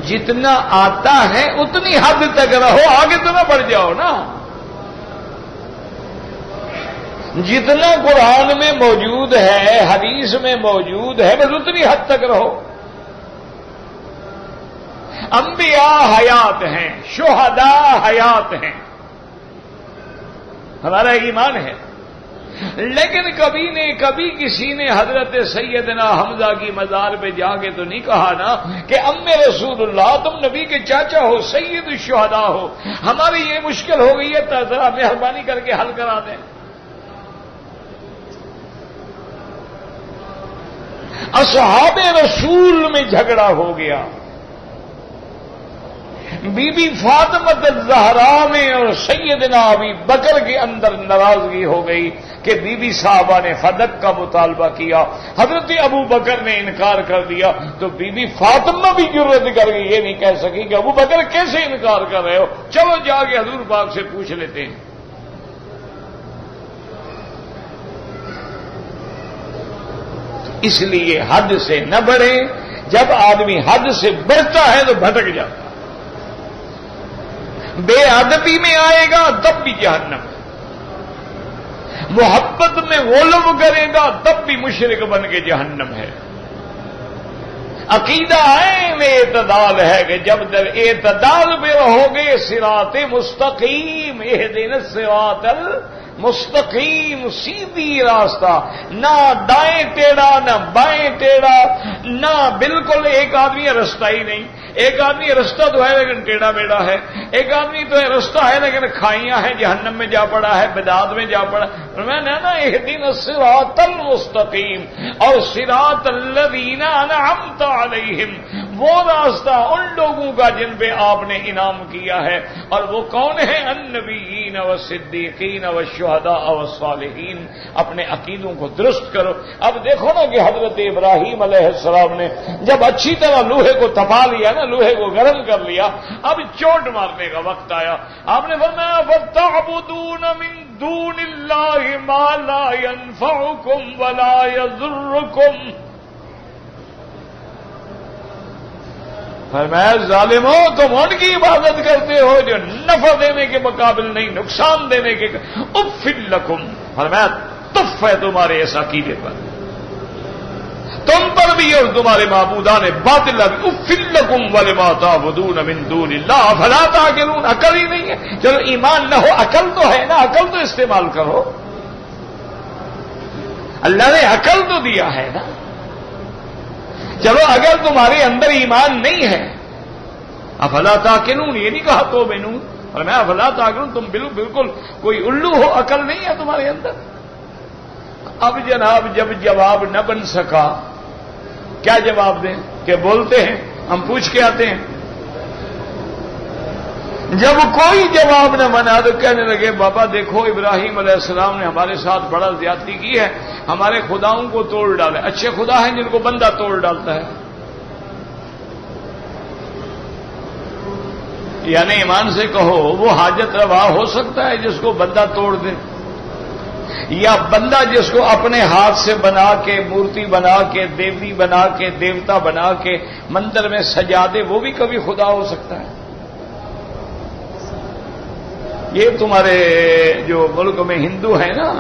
جتنا آتا ہے اتنی حد تک رہو، آگے تو نہ بڑھ جاؤ نا. جتنا قرآن میں موجود ہے، حدیث میں موجود ہے، بس اتنی حد تک رہو. انبیاء حیات ہیں، شہداء حیات ہیں، ہمارا ایمان ہے. لیکن کبھی کسی نے حضرت سیدنا حمزہ کی مزار پہ جا کے تو نہیں کہا نا کہ ام رسول اللہ تم نبی کے چاچا ہو، سید الشہداء ہو، ہماری یہ مشکل ہو گئی ہے، ذرا مہربانی کر کے حل کرا دیں. اصحاب رسول میں جھگڑا ہو گیا، بی بی فاطمہ الزہرا میں اور سیدنا ابی بکر کے اندر ناراضگی ہو گئی کہ بی بی صاحبہ نے فدق کا مطالبہ کیا، حضرت ابو بکر نے انکار کر دیا، تو بی بی فاطمہ بھی جرأت کر کے یہ نہیں کہہ سکی کہ ابو بکر کیسے انکار کر رہے ہو، چلو جا کے حضور پاک سے پوچھ لیتے ہیں. اس لیے حد سے نہ بڑھے. جب آدمی حد سے بڑھتا ہے تو بھٹک جاتا ہے. بے ادبی میں آئے گا تب بھی جہنم، محبت میں غلو کرے گا تب بھی مشرک بن کے جہنم ہے. عقیدہ عین اعتدال ہے کہ جب در اعتدال میں رہو گے، صراط مستقیم، اہدنا الصراط المستقیم، سیدھی راستہ، نہ دائیں ٹیڑھا نہ بائیں ٹیڑھا، نہ بالکل ایک آدمی رستہ ہی نہیں. ایک آدمی رستہ تو ہے لیکن ٹیڑھا میڑھا ہے، ایک آدمی تو رستہ ہے لیکن کھائیاں ہیں، جہنم میں جا پڑا ہے، بدعات میں جا پڑا. میں نے نا اہدنا الصراط المستقیم اور صراط الذین انعمت علیہم، وہ راستہ ان لوگوں کا جن پہ آپ نے انعام کیا ہے، اور وہ کون ہے؟ النبیین والصدیقین والشہداء والصالحین۔ اپنے عقیدوں کو درست کرو۔ اب دیکھو نا کہ حضرت ابراہیم علیہ السلام نے جب اچھی طرح لوہے کو تپا لیا نا، لوہے کو گرم کر لیا، اب چوٹ مارنے کا وقت آیا۔ آپ نے فرمایا فَتَعْبُدُونَ مِن دُونِ اللَّهِ مَا لَا يَنفَعُكُمْ وَلَا يَضُرُّكُمْ۔ فرمایا ظالمو، تم ان کی عبادت کرتے ہو جو نفع دینے کے مقابل نہیں، نقصان دینے کے۔ اف لکم، فرمایا تف ہے تمہارے اس عقیدے پر، تم پر بھی اور تمہارے معبودان باطل بھی۔ اف لکم ولما تعبدون من دون اللہ افلا تعقلون۔ عقل ہی نہیں ہے؟ چلو ایمان نہ ہو، عقل تو ہے نا، عقل تو استعمال کرو۔ اللہ نے عقل تو دیا ہے نا۔ چلو اگر تمہارے اندر ایمان نہیں ہے، افلا تعقلون، یہ نہیں کہا توبنون، اور میں افلا تعقلون، تم بالکل کوئی الو ہو، عقل نہیں ہے تمہارے اندر۔ اب جناب جب جواب نہ بن سکا، کیا جواب دیں؟ کہ بولتے ہیں، ہم پوچھ کے آتے ہیں۔ جب کوئی جواب نہ بنا تو کہنے لگے بابا دیکھو ابراہیم علیہ السلام نے ہمارے ساتھ بڑا زیادتی کی ہے، ہمارے خداؤں کو توڑ ڈالے۔ اچھے خدا ہیں جن کو بندہ توڑ ڈالتا ہے، یعنی ایمان سے کہو وہ حاجت روا ہو سکتا ہے جس کو بندہ توڑ دے؟ یا بندہ جس کو اپنے ہاتھ سے بنا کے، مورتی بنا کے، دیوی بنا کے، دیوتا بنا کے مندر میں سجا دے، وہ بھی کبھی خدا ہو سکتا ہے؟ یہ تمہارے جو ملک میں ہندو ہیں نا،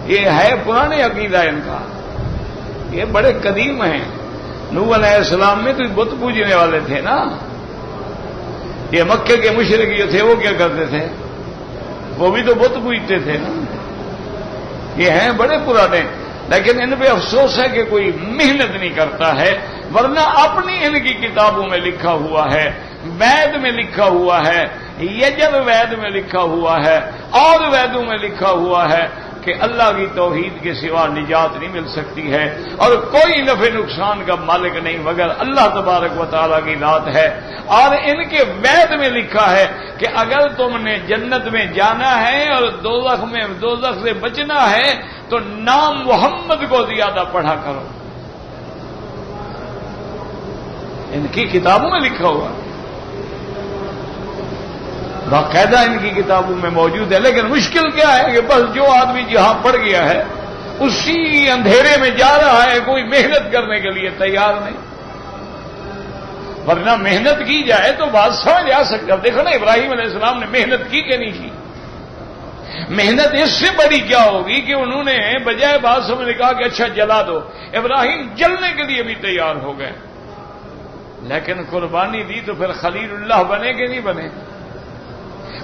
یہ ہے پرانے عقیدہ ان کا، یہ بڑے قدیم ہیں۔ نوح علیہ السلام میں تو بت پوجنے والے تھے نا، یہ مکے کے مشرک جو تھے وہ کیا کرتے تھے؟ وہ بھی تو بت پوجتے تھے نا۔ یہ ہیں بڑے پرانے، لیکن ان پہ افسوس ہے کہ کوئی محنت نہیں کرتا ہے، ورنہ اپنی ان کی کتابوں میں لکھا ہوا ہے، وید میں لکھا ہوا ہے، یجر وید میں لکھا ہوا ہے، اور ویدوں میں لکھا ہوا ہے کہ اللہ کی توحید کے سوا نجات نہیں مل سکتی ہے، اور کوئی نفع نقصان کا مالک نہیں مگر اللہ تبارک و تعالیٰ کی ذات ہے۔ اور ان کے وید میں لکھا ہے کہ اگر تم نے جنت میں جانا ہے اور دوزخ سے بچنا ہے تو نام محمد کو زیادہ پڑھا کرو۔ ان کی کتابوں میں لکھا ہوا، باقاعدہ ان کی کتابوں میں موجود ہے، لیکن مشکل کیا ہے کہ بس جو آدمی جہاں پڑ گیا ہے اسی اندھیرے میں جا رہا ہے، کوئی محنت کرنے کے لیے تیار نہیں۔ ورنہ محنت کی جائے تو بات سمجھ آ سکتا۔ دیکھو نا ابراہیم علیہ السلام نے محنت کی کہ نہیں کی؟ محنت اس سے بڑی کیا ہوگی کہ انہوں نے بجائے بات سمجھنے کہا کہ اچھا جلا دو، ابراہیم جلنے کے لیے بھی تیار ہو گئے، لیکن قربانی دی تو پھر خلیل اللہ بنے کہ نہیں بنے؟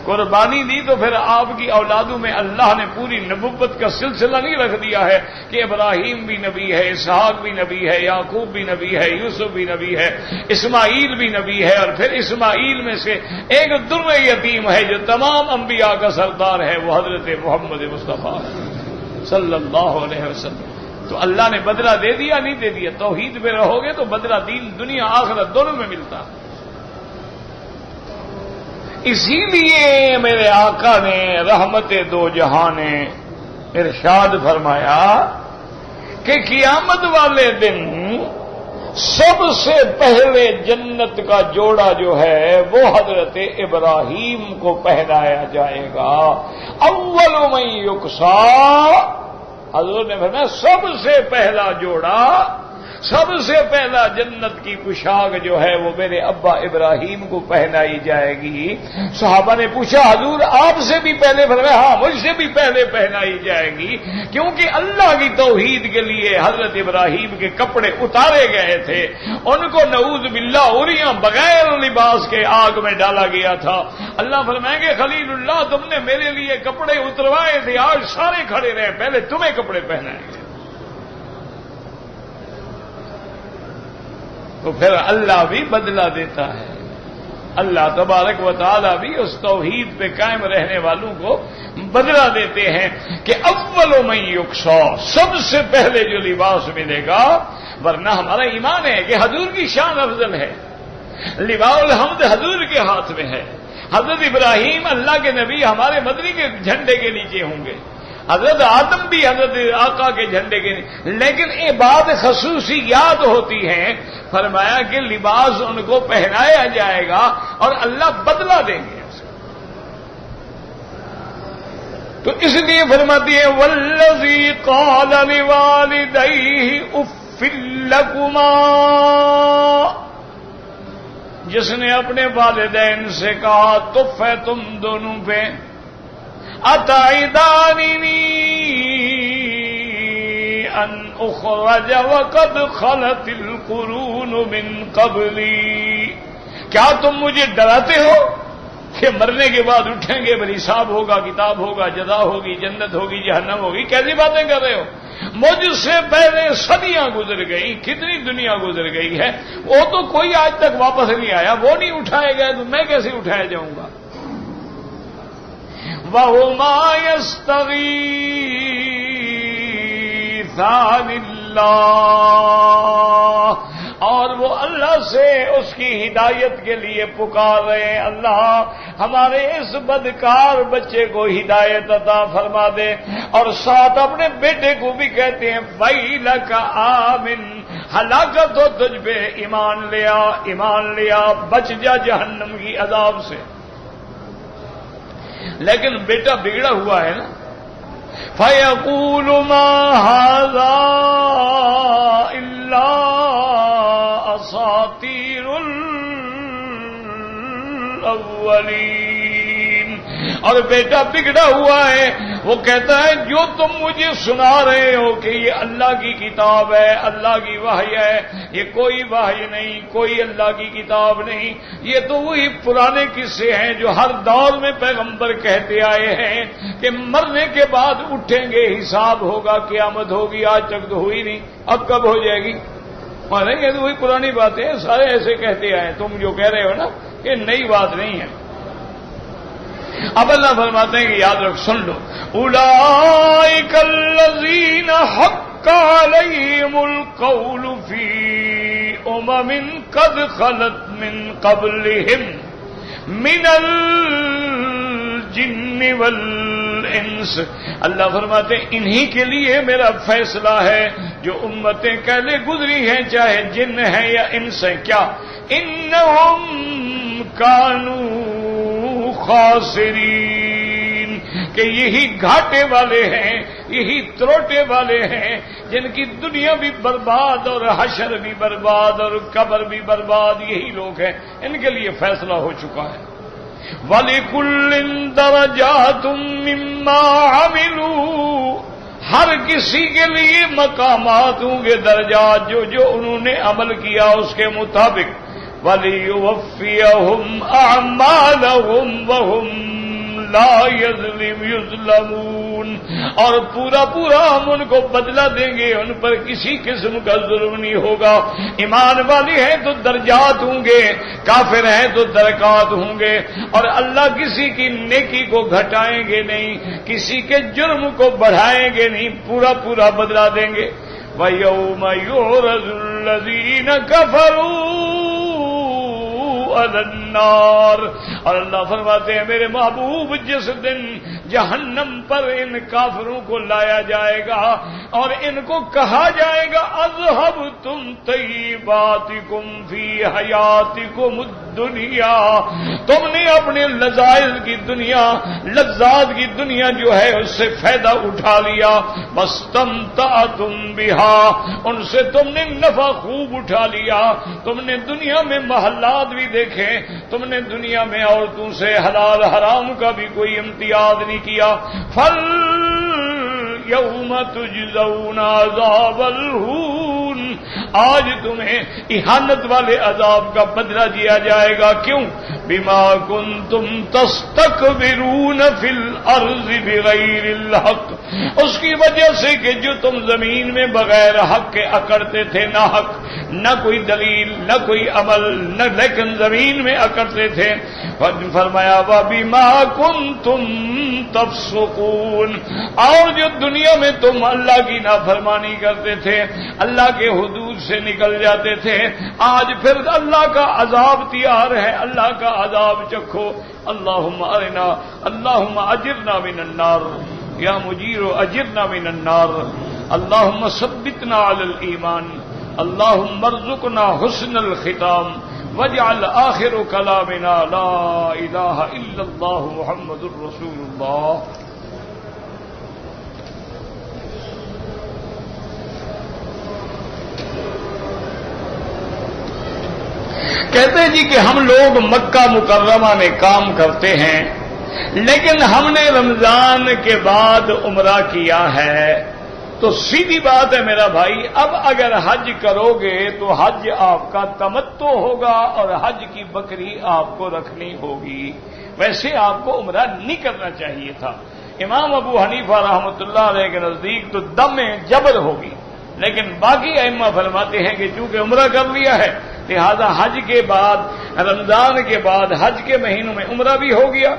قربانی دی تو پھر آپ کی اولادوں میں اللہ نے پوری نبوت کا سلسلہ نہیں رکھ دیا ہے کہ ابراہیم بھی نبی ہے، اسحاق بھی نبی ہے، یعقوب بھی نبی ہے، یوسف بھی نبی ہے، اسماعیل بھی نبی ہے، اور پھر اسماعیل میں سے ایک در یتیم ہے جو تمام انبیاء کا سردار ہے، وہ حضرت محمد مصطفیٰ صلی اللہ علیہ وسلم۔ تو اللہ نے بدلہ دے دیا نہیں دے دیا؟ توحید میں رہو گے تو بدلہ دین دنیا آخرت دونوں میں ملتا۔ اسی لیے میرے آقا نے رحمت دو جہاں نے ارشاد فرمایا کہ قیامت والے دن سب سے پہلے جنت کا جوڑا جو ہے وہ حضرت ابراہیم کو پہنایا جائے گا۔ اول من یکسا، حضور نے فرمایا سب سے پہلا جوڑا، سب سے پہلا جنت کی پوشاک جو ہے وہ میرے ابا ابراہیم کو پہنائی جائے گی۔ صحابہ نے پوچھا حضور آپ سے بھی پہلے؟ فرمایا ہاں مجھ سے بھی پہلے پہنائی جائے گی، کیونکہ اللہ کی توحید کے لیے حضرت ابراہیم کے کپڑے اتارے گئے تھے، ان کو نعوذ باللہ عریاں بغیر لباس کے آگ میں ڈالا گیا تھا۔ اللہ فرمائیں گے خلیل اللہ تم نے میرے لیے کپڑے اتروائے تھے، آج سارے کھڑے رہے، پہلے تمہیں کپڑے پہنائیں گے۔ تو پھر اللہ بھی بدلہ دیتا ہے، اللہ تبارک و تعالی بھی اس توحید پہ قائم رہنے والوں کو بدلہ دیتے ہیں کہ اول من یکسا، سب سے پہلے جو لباس ملے گا۔ ورنہ ہمارا ایمان ہے کہ حضور کی شان افضل ہے، لواء الحمد حضور کے ہاتھ میں ہے. حضرت ابراہیم اللہ کے نبی ہمارے مدنی کے جھنڈے کے نیچے ہوں گے، حضرت آدم بھی حضرت آقا کے جھنڈے کے نیچے، لیکن یہ بات خصوصیات ہوتی ہیں. فرمایا کہ لباس ان کو پہنایا جائے گا اور اللہ بدلہ دیں گے. تو اس لیے فرماتی ہے والذی قال لوالدیہ اف لکما، جس نے اپنے والدین سے کہا تف ہے تم دونوں پہ، اتعداننی ان اخرج وقد خلت القرون من قبلی، کیا تم مجھے ڈراتے ہو کہ مرنے کے بعد اٹھیں گے، بھلی حساب ہوگا، کتاب ہوگا، جزا ہوگی، جنت ہوگی، جہنم ہوگی؟ کیسی باتیں کر رہے ہو؟ مجھ سے پہلے صدیاں گزر گئی، کتنی دنیا گزر گئی ہے، وہ تو کوئی آج تک واپس نہیں آیا، وہ نہیں اٹھائے گئے تو میں کیسے اٹھایا جاؤں گا؟ وَهُمَا يَسْتَغِيثَانِ اللَّهَ، اور وہ اللہ سے اس کی ہدایت کے لیے پکار رہے ہیں، اللہ ہمارے اس بدکار بچے کو ہدایت عطا فرما دے. اور ساتھ اپنے بیٹے کو بھی کہتے ہیں وَيْلَكَ آمِن، ہلاکت ہو تجھ پہ، ایمان لیا، ایمان لیا، بچ جا جہنم کی عذاب سے. لیکن بیٹا بگڑا ہوا ہے نا. فَيَقُولُ مَا هَذَا إِلَّا أَسَاطِيرُ الْأَوَّلِينَ، اور بیٹا بگڑا ہوا ہے، وہ کہتا ہے جو تم مجھے سنا رہے ہو کہ یہ اللہ کی کتاب ہے، اللہ کی وحی ہے، یہ کوئی وحی نہیں، کوئی اللہ کی کتاب نہیں، یہ تو وہی پرانے قصے ہیں جو ہر دور میں پیغمبر کہتے آئے ہیں کہ مرنے کے بعد اٹھیں گے، حساب ہوگا، قیامت ہوگی. آج تک تو ہوئی نہیں، اب کب ہو جائے گی؟ نہیں، یہ تو وہی پرانی باتیں ہیں، سارے ایسے کہتے آئے. تم جو کہہ رہے ہو نا یہ نئی بات نہیں ہے. اب اللہ فرماتے ہیں کہ یاد رکھ، سن لو، اولئک الذین حق علیہم القول فی امم قد خلت من قبلہم من الجن والانس. اللہ فرماتے ہیں انہی کے لیے میرا فیصلہ ہے جو امتیں پہلے گزری ہیں، چاہے جن ہیں یا انس ہیں. کیا؟ انہم کانوا خاسرین، کہ یہی گھاٹے والے ہیں، یہی تروٹے والے ہیں جن کی دنیا بھی برباد اور حشر بھی برباد اور قبر بھی برباد. یہی لوگ ہیں، ان کے لیے فیصلہ ہو چکا ہے. وَلِكُلٍّ دَرَجَاتٌ مِّمَّا عَمِلُوا، ہر کسی کے لیے مقامات ہوں گے، درجات جو انہوں نے عمل کیا اس کے مطابق. وَلِيُوَفِّيَهُمْ أَعْمَالَهُمْ وَهُمْ لَا يُظْلَمُونَ، اور پورا ہم ان کو بدلہ دیں گے، ان پر کسی قسم کا ظلم نہیں ہوگا. ایمان والے ہیں تو درجات ہوں گے، کافر ہیں تو درکات ہوں گے. اور اللہ کسی کی نیکی کو گھٹائیں گے نہیں، کسی کے جرم کو بڑھائیں گے نہیں، پورا بدلہ دیں گے. وَيَوْمَ يُعْرَضُ الَّذِينَ كَفَرُوا عَلَى النَّارِ، اور اللہ فرماتے ہیں میرے محبوب جس دن جہنم پر ان کافروں کو لایا جائے گا اور ان کو کہا جائے گا اذهبتم طیباتکم فی حیاتکم الدنیا، تم نے اپنے لذائذ کی دنیا، لذات کی دنیا جو ہے اس سے فائدہ اٹھا لیا. واستمتعتم بها، ان سے تم نے نفع خوب اٹھا لیا. تم نے دنیا میں محلات بھی دیکھے، تم نے دنیا میں عورتوں سے حلال حرام کا بھی کوئی امتیاز نہیں کیا. یوم تجزون عذاب الہون، آج تمہیں اہانت والے عذاب کا بدلہ دیا جائے گا. کیوں؟ بما کنتم تستکبرون فی الارض بغیر الحق، اس کی وجہ سے کہ جو تم زمین میں بغیر حق کے اکڑتے تھے، نہ حق، نہ کوئی دلیل، نہ کوئی عمل، نہ لیکن زمین میں اکڑتے تھے. فرمایا وَبِمَا كُنتُمْ تَفْسُقُونَ، اور جو دنیا میں تم اللہ کی نافرمانی کرتے تھے، اللہ کے حدود سے نکل جاتے تھے، آج پھر اللہ کا عذاب تیار ہے، اللہ کا عذاب چکھو۔ اللہم ارنا، اللہم اجرنا من النار، یا مجیر اجرنا من النار، اللہم ثبتنا علی الایمان، اللہم ارزقنا حسن الختام، واجعل آخر کلامنا لا الہ الا اللہ محمد الرسول اللہ۔ کہتے ہیں جی کہ ہم لوگ مکہ مکرمہ میں کام کرتے ہیں، لیکن ہم نے رمضان کے بعد عمرہ کیا ہے، تو سیدھی بات ہے میرا بھائی، اب اگر حج کرو گے تو حج آپ کا تمتع ہوگا اور حج کی بکری آپ کو رکھنی ہوگی، ویسے آپ کو عمرہ نہیں کرنا چاہیے تھا۔ امام ابو حنیفہ رحمۃ اللہ علیہ کے نزدیک تو دم جبر ہوگی، لیکن باقی ائمہ فرماتے ہیں کہ چونکہ عمرہ کر لیا ہے لہذا حج کے بعد، رمضان کے بعد حج کے مہینوں میں عمرہ بھی ہو گیا،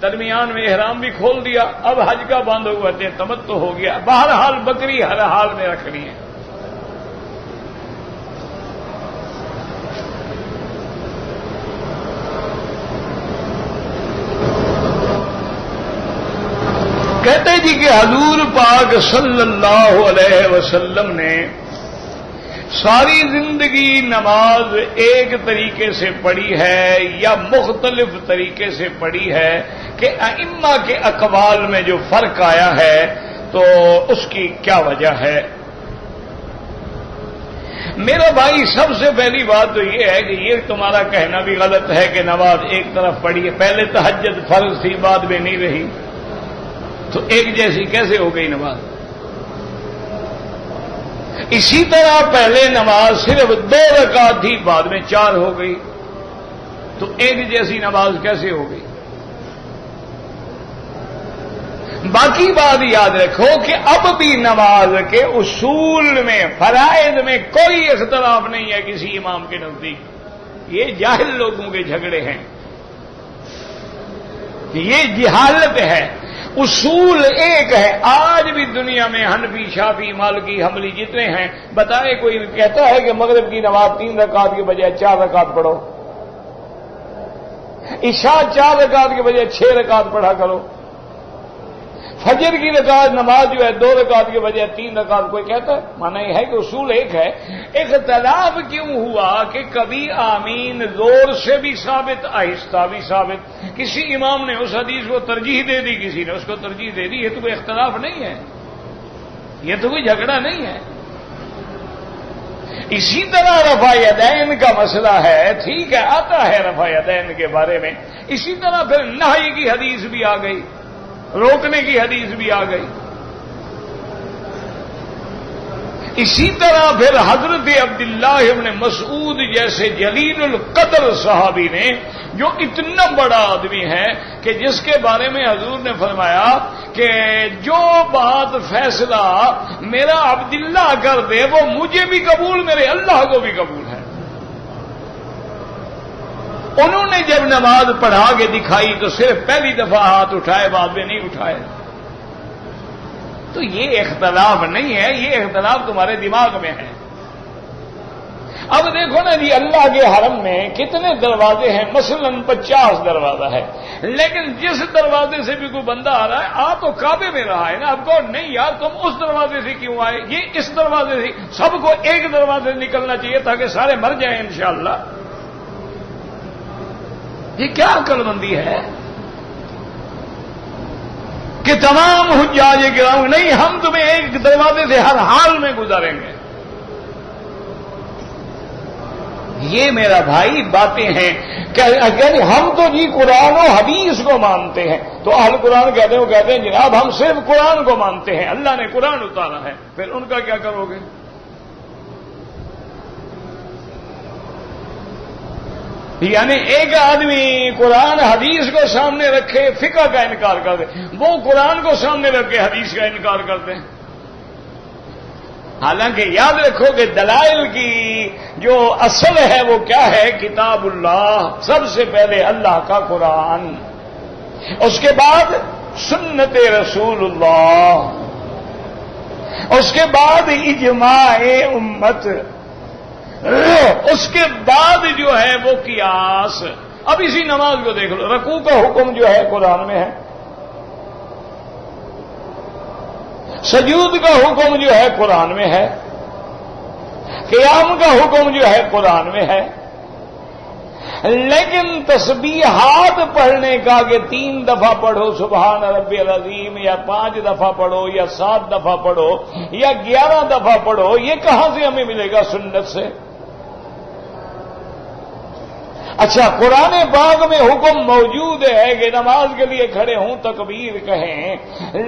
درمیان میں احرام بھی کھول دیا، اب حج کا بند ہوا تھے تمتع ہو گیا، بہرحال بکری ہر حال میں رکھنی ہے۔ کہتے جی کہ حضور پاک صلی اللہ علیہ وسلم نے ساری زندگی نماز ایک طریقے سے پڑھی ہے یا مختلف طریقے سے پڑھی ہے کہ ائمہ کے اقوال میں جو فرق آیا ہے تو اس کی کیا وجہ ہے؟ میرا بھائی سب سے پہلی بات تو یہ ہے کہ یہ تمہارا کہنا بھی غلط ہے کہ نماز ایک طرف پڑھی ہے، پہلے تہجد فرض تھی بعد میں نہیں رہی، تو ایک جیسی کیسے ہو گئی نماز؟ اسی طرح پہلے نماز صرف 2 رکعت تھی بعد میں 4 ہو گئی، تو ایک جیسی نماز کیسے ہو گئی؟ باقی بات یاد رکھو کہ اب بھی نماز کے اصول میں، فرائض میں کوئی اختلاف نہیں ہے کسی امام کے نزدیک، یہ جاہل لوگوں کے جھگڑے ہیں، یہ جہالت ہے، اصول ایک ہے۔ آج بھی دنیا میں حنفی، شافعی، مالکی، حنبلی جتنے ہیں، بتائے کوئی کہتا ہے کہ مغرب کی نماز 3 رکعت کے بجائے 4 رکعت پڑھو، عشاء 4 رکعت کے بجائے 6 رکعت پڑھا کرو، فجر کی رکعت نماز جو ہے 2 رکعت کے بجائے 3 رکعت، کوئی کہتا ہے؟ مانا یہ ہے کہ اصول ایک ہے۔ اختلاف کیوں ہوا کہ کبھی آمین زور سے بھی ثابت، آہستہ بھی ثابت، کسی امام نے اس حدیث کو ترجیح دے دی، کسی نے اس کو ترجیح دے دی، یہ تو کوئی اختلاف نہیں ہے، یہ تو کوئی جھگڑا نہیں ہے۔ اسی طرح رفع یدین کا مسئلہ ہے، ٹھیک ہے آتا ہے رفع یدین کے بارے میں، اسی طرح پھر نہی کی حدیث بھی آ گئی، روکنے کی حدیث بھی آ گئی، اسی طرح پھر حضرت عبداللہ ابن مسعود جیسے جلیل القدر صحابی نے، جو اتنا بڑا آدمی ہے کہ جس کے بارے میں حضور نے فرمایا کہ جو بات فیصلہ میرا عبداللہ کر دے وہ مجھے بھی قبول، میرے اللہ کو بھی قبول ہے۔ انہوں نے جب نماز پڑھا کے دکھائی تو صرف پہلی دفعہ ہاتھ اٹھائے، بعد میں نہیں اٹھائے، تو یہ اختلاف نہیں ہے، یہ اختلاف تمہارے دماغ میں ہے۔ اب دیکھو نا جی، اللہ کے حرم میں کتنے دروازے ہیں؟ مثلا 50 دروازہ ہے، لیکن جس دروازے سے بھی کوئی بندہ آ رہا ہے آ تو کعبے میں رہا ہے نا، اب کہو نہیں یار تم اس دروازے سے کیوں آئے، یہ اس دروازے سے، سب کو ایک دروازے سے نکلنا چاہیے تاکہ سارے مر جائیں انشاءاللہ۔ یہ کیا عقل مندی ہے کہ تمام حجاج کرام نہیں، ہم تمہیں ایک دروازے سے ہر حال میں گزاریں گے؟ یہ میرا بھائی باتیں ہیں کہ ہم تو جی قرآن و حدیث کو مانتے ہیں، تو اہل قرآن کہتے ہیں، وہ کہتے ہیں جناب ہم صرف قرآن کو مانتے ہیں، اللہ نے قرآن اتارا ہے، پھر ان کا کیا کرو گے؟ یعنی ایک آدمی قرآن حدیث کو سامنے رکھے فقہ کا انکار کر دے، وہ قرآن کو سامنے رکھ کے حدیث کا انکار کرتے ہیں۔ حالانکہ یاد رکھو کہ دلائل کی جو اصل ہے وہ کیا ہے؟ کتاب اللہ، سب سے پہلے اللہ کا قرآن، اس کے بعد سنت رسول اللہ، اس کے بعد اجماع امت، اس کے بعد جو ہے وہ قیاس. اب اسی نماز کو دیکھ لو، رکوع کا حکم جو ہے قرآن میں ہے، سجود کا حکم جو ہے قرآن میں ہے، قیام کا حکم جو ہے قرآن میں ہے، لیکن تسبیحات پڑھنے کا کہ 3 دفعہ پڑھو سبحان ربی العظیم، یا 5 دفعہ پڑھو، یا 7 دفعہ پڑھو، یا 11 دفعہ پڑھو، یہ کہاں سے ہمیں ملے گا؟ سنت سے. اچھا، قرآن پاک میں حکم موجود ہے کہ نماز کے لیے کھڑے ہوں تکبیر کہیں،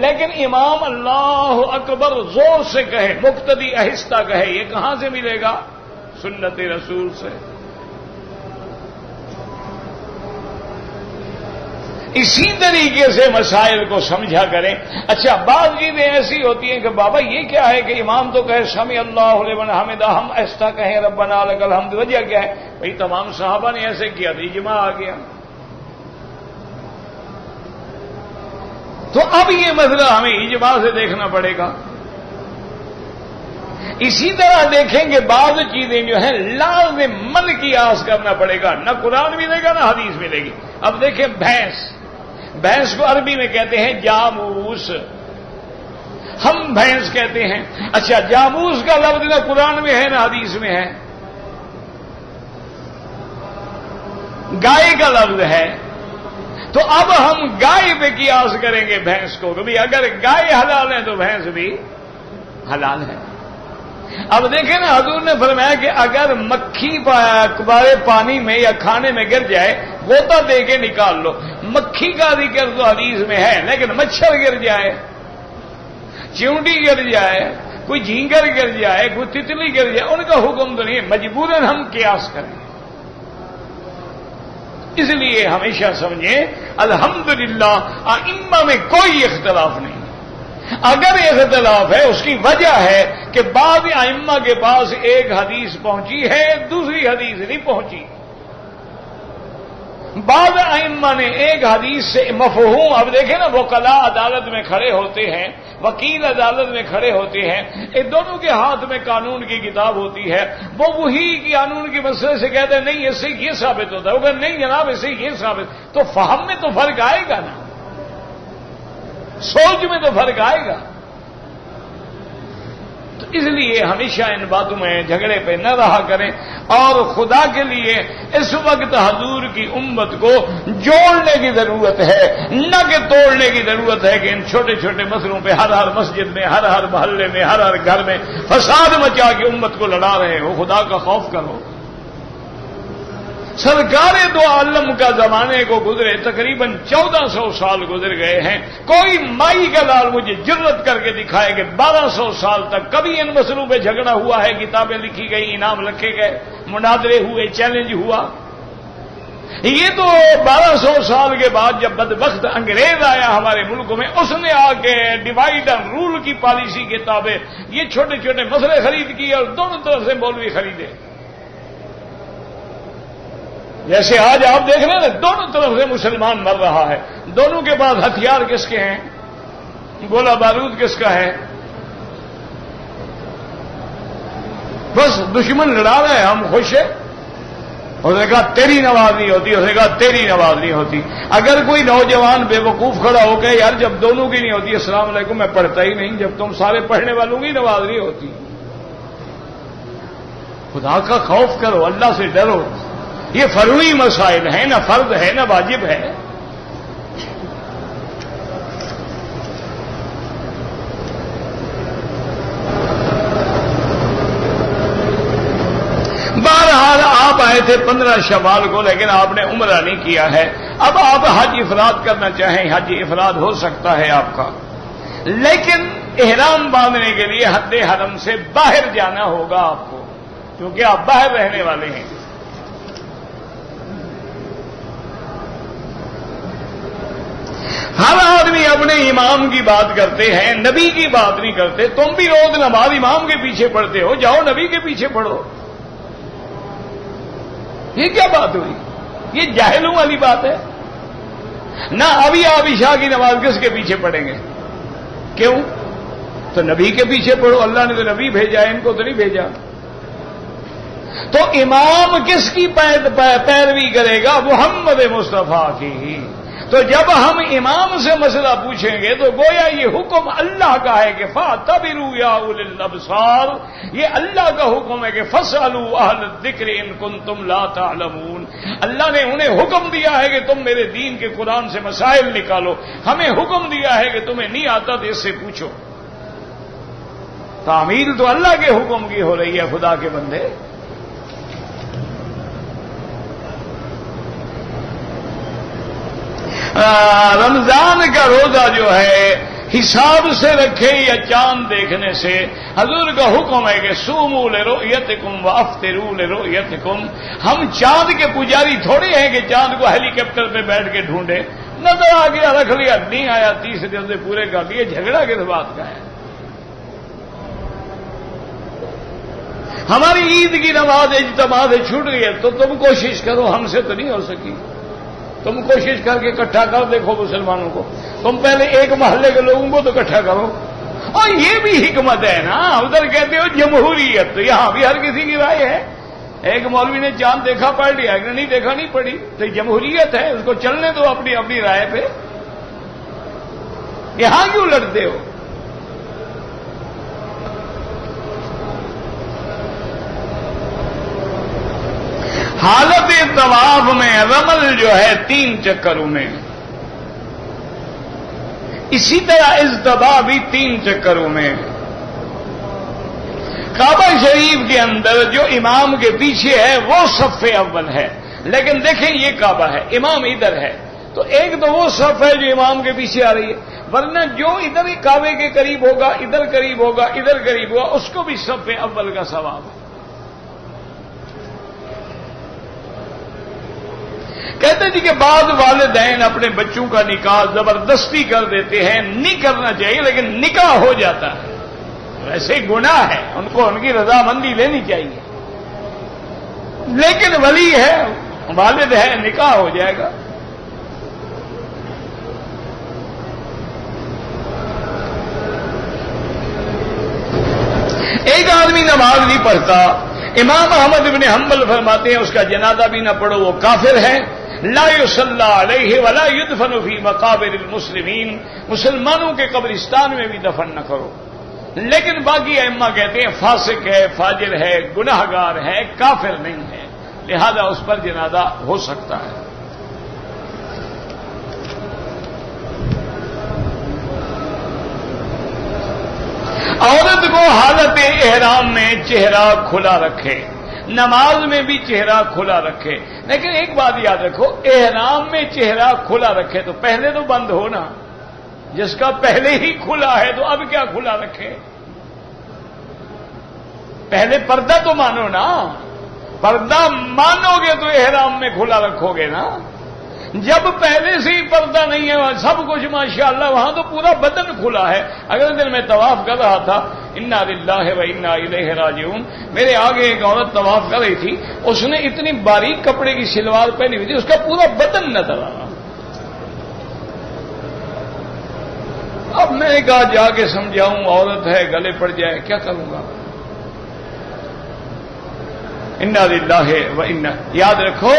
لیکن امام اللہ اکبر زور سے کہے، مقتدی آہستہ کہے، یہ کہاں سے ملے گا؟ سنت رسول سے. اسی طریقے سے مسائل کو سمجھا کریں. اچھا، بعض چیزیں ایسی ہوتی ہیں کہ بابا یہ کیا ہے کہ امام تو کہے سمیع اللہ لمن حمدہ، ہم ایسا کہیں ربنا لک الحمد، وجہ کیا ہے؟ بھئی تمام صحابہ نے ایسے کیا تھا، اجماع آ گیا. تو اب یہ مسئلہ ہمیں اجماع سے دیکھنا پڑے گا. اسی طرح دیکھیں گے بعض چیزیں جو ہیں لازماً قیاس کرنا پڑے گا، نہ قرآن ملے گا نہ حدیث ملے گی. اب دیکھیں بھینس کو عربی میں کہتے ہیں جاموس، ہم بھینس کہتے ہیں. اچھا، جاموس کا لفظ نہ قرآن میں ہے نہ حدیث میں ہے. گائے کا لفظ ہے، تو اب ہم گائے پہ قیاس کریں گے بھینس کو کہ اگر گائے حلال ہے تو بھینس بھی حلال ہے. اب دیکھیں نا، حضور نے فرمایا کہ اگر مکھی اکبارے پانی میں یا کھانے میں گر جائے غوطہ دے کے نکال لو. مکھی کا ذکر تو حدیث میں ہے، لیکن مچھر گر جائے، چیونٹی گر جائے، کوئی جھینگر گر جائے، کوئی تتلی گر جائے، ان کا حکم تو نہیں ہے، مجبوراً ہم قیاس کریں. اس لیے ہمیشہ سمجھیں الحمدللہ ائمہ میں کوئی اختلاف نہیں. اگر اختلاف ہے اس کی وجہ ہے کہ بعض ائمہ کے پاس ایک حدیث پہنچی ہے، دوسری حدیث نہیں پہنچی. بعض ائمہ نے ایک حدیث سے مفہوم، اب دیکھیں نا، وکلاء عدالت میں کھڑے ہوتے ہیں، وکیل عدالت میں کھڑے ہوتے ہیں، ان دونوں کے ہاتھ میں قانون کی کتاب ہوتی ہے، وہ وہی قانون کے مسئلے سے کہتے ہیں نہیں اس سے یہ ثابت ہوتا ہے، اگر نہیں جناب اس سے یہ ثابت، تو فہم میں تو فرق آئے گا نا، سوچ میں تو فرق آئے گا. تو اس لیے ہمیشہ ان باتوں میں جھگڑے پہ نہ رہا کریں، اور خدا کے لیے اس وقت حضور کی امت کو جوڑنے کی ضرورت ہے، نہ کہ توڑنے کی ضرورت ہے کہ ان چھوٹے چھوٹے مسئلوں پہ ہر مسجد میں، ہر محلے میں، ہر گھر میں فساد مچا کے امت کو لڑا رہے ہو. خدا کا خوف کرو. سرکار دو عالم کا زمانے کو گزرے تقریباً 1400 سال گزر گئے ہیں. کوئی مائی کا لال مجھے جرت کر کے دکھائے کہ 1200 سال تک کبھی ان مسئلوں پہ جھگڑا ہوا ہے، کتابیں لکھی گئی، انعام رکھے گئے، مناظرے ہوئے، چیلنج ہوا. یہ تو 1200 سال کے بعد جب بدبخت انگریز آیا ہمارے ملک میں، اس نے آ کے ڈیوائڈ اینڈ رول کی پالیسی کے تابع یہ چھوٹے چھوٹے مسئلے خرید کیے اور دونوں طرف سے مولوی خریدے. جیسے آج آپ دیکھ رہے ہیں نا، دونوں طرف سے مسلمان مر رہا ہے. دونوں کے پاس ہتھیار کس کے ہیں؟ گولہ بارود کس کا ہے؟ بس دشمن لڑا رہے ہیں، ہم خوش ہیں. اس نے کہا تیری نماز نہیں ہوتی، اس نے کہا تیری نماز نہیں ہوتی. اگر کوئی نوجوان بے وقوف کھڑا ہو گیا یار جب دونوں کی نہیں ہوتی السلام علیکم میں پڑھتا ہی نہیں، جب تم سارے پڑھنے والوں کی نماز نہیں ہوتی. خدا کا خوف کرو، اللہ سے ڈرو. یہ فروعی مسائل ہیں، نہ فرض ہے نہ واجب ہے. بہرحال آپ آئے تھے 15 شوال کو، لیکن آپ نے عمرہ نہیں کیا ہے. اب آپ حج افراد کرنا چاہیں، حج افراد ہو سکتا ہے آپ کا، لیکن احرام باندھنے کے لیے حد حرم سے باہر جانا ہوگا آپ کو، کیونکہ آپ باہر رہنے والے ہیں. ہر آدمی اپنے امام کی بات کرتے ہیں، نبی کی بات نہیں کرتے. تم بھی روز نماز امام کے پیچھے پڑھتے ہو، جاؤ نبی کے پیچھے پڑھو. یہ کیا بات ہوئی؟ یہ جاہلوں والی بات ہے نہ. ابھی آپ عشاء کی نماز کس کے پیچھے پڑھیں گے؟ کیوں؟ تو نبی کے پیچھے پڑھو. اللہ نے تو نبی بھیجا ہے، ان کو تو نہیں بھیجا. تو امام کس کی پیروی کرے گا؟ محمد مصطفیٰ کی ہی۔ تو جب ہم امام سے مسئلہ پوچھیں گے تو گویا یہ حکم اللہ کا ہے کہ فَاعْتَبِرُوا يَا أُولِي الْأَبْصَارِ، یہ اللہ کا حکم ہے کہ فَاسْأَلُوا أَهْلَ الذِّكْرِ إِن كُنتُمْ لَا تَعْلَمُونَ۔ اللہ نے انہیں حکم دیا ہے کہ تم میرے دین کے قرآن سے مسائل نکالو، ہمیں حکم دیا ہے کہ تمہیں نہیں آتا تو اس سے پوچھو۔ تعمیل تو اللہ کے حکم کی ہو رہی ہے خدا کے بندے۔ رمضان کا روزہ جو ہے حساب سے رکھے یا چاند دیکھنے سے، حضور کا حکم ہے کہ صوموا لرؤیتکم وافطروا لرؤیتکم۔ ہم چاند کے پجاری تھوڑے ہیں کہ چاند کو ہیلی کاپٹر پہ بیٹھ کے ڈھونڈے، نظر آ گیا رکھ لیا، نہیں آیا 30 دن سے پورے کر لیے، جھگڑا کس بات کا ہے؟ ہماری عید کی نماز اجتماع سے چھوٹ گئی ہے تو تم کوشش کرو، ہم سے تو نہیں ہو سکی، تم کوشش کر کے اکٹھا کر دیکھو مسلمانوں کو، تم پہلے ایک محلے کے لوگوں کو تو اکٹھا کرو۔ اور یہ بھی حکمت ہے نا، ادھر کہتے ہو جمہوریت، تو یہاں بھی ہر کسی کی رائے ہے۔ ایک مولوی نے چاند دیکھا پڑھ لیا، ایک نے نہیں دیکھا نہیں پڑھی، تو جمہوریت ہے، اس کو چلنے دو اپنی اپنی رائے پہ، یہاں کیوں لڑتے ہو؟ حالت طواف میں رمل جو ہے 3 چکروں میں، اسی طرح اجتباء بھی 3 چکروں میں۔ کعبہ شریف کے اندر جو امام کے پیچھے ہے وہ صف اول ہے، لیکن دیکھیں یہ کعبہ ہے، امام ادھر ہے، تو ایک تو وہ صف ہے جو امام کے پیچھے آ رہی ہے، ورنہ جو ادھر ہی کعبے کے قریب ہوگا، ادھر قریب ہوگا، ادھر قریب ہوگا، اس کو بھی صف اول کا ثواب ہے۔ کہتے جی کہ بعض والدین اپنے بچوں کا نکاح زبردستی کر دیتے ہیں، نہیں کرنا چاہیے لیکن نکاح ہو جاتا ہے، ویسے گناہ ہے، ان کو ان کی رضامندی لینی چاہیے، لیکن ولی ہے، والد ہے، نکاح ہو جائے گا۔ ایک آدمی نماز نہیں پڑھتا، امام احمد بن حنبل فرماتے ہیں اس کا جنازہ بھی نہ پڑھو، وہ کافر ہے۔ لا یصلی علیہ ولا یدفن فی مقابر المسلمین، مسلمانوں کے قبرستان میں بھی دفن نہ کرو۔ لیکن باقی ائمہ کہتے ہیں فاسق ہے، فاجر ہے، گناہگار ہے، کافر نہیں ہے، لہذا اس پر جنازہ ہو سکتا ہے۔ عورت کو حالت احرام میں چہرہ کھلا رکھے، نماز میں بھی چہرہ کھلا رکھے، لیکن ایک بات یاد رکھو، احرام میں چہرہ کھلا رکھے تو پہلے تو بند ہونا، جس کا پہلے ہی کھلا ہے تو اب کیا کھلا رکھے؟ پہلے پردہ تو مانو نا، پردہ مانو گے تو احرام میں کھلا رکھو گے نا۔ جب پہلے سے ہی پردہ نہیں ہے، سب کچھ ماشاءاللہ، وہاں تو پورا بدن کھلا ہے۔ اگلے دن میں طواف کر رہا تھا، انا للہ و انا الیہ راجعون، میرے آگے ایک عورت طواف کر رہی تھی، اس نے اتنی باریک کپڑے کی شلوار پہنی ہوئی تھی، اس کا پورا بدن نظر آ رہا۔ اب میں نے کہا جا کے سمجھاؤں، عورت ہے، گلے پڑ جائے، کیا کروں گا؟ انا للہ و انا، یاد رکھو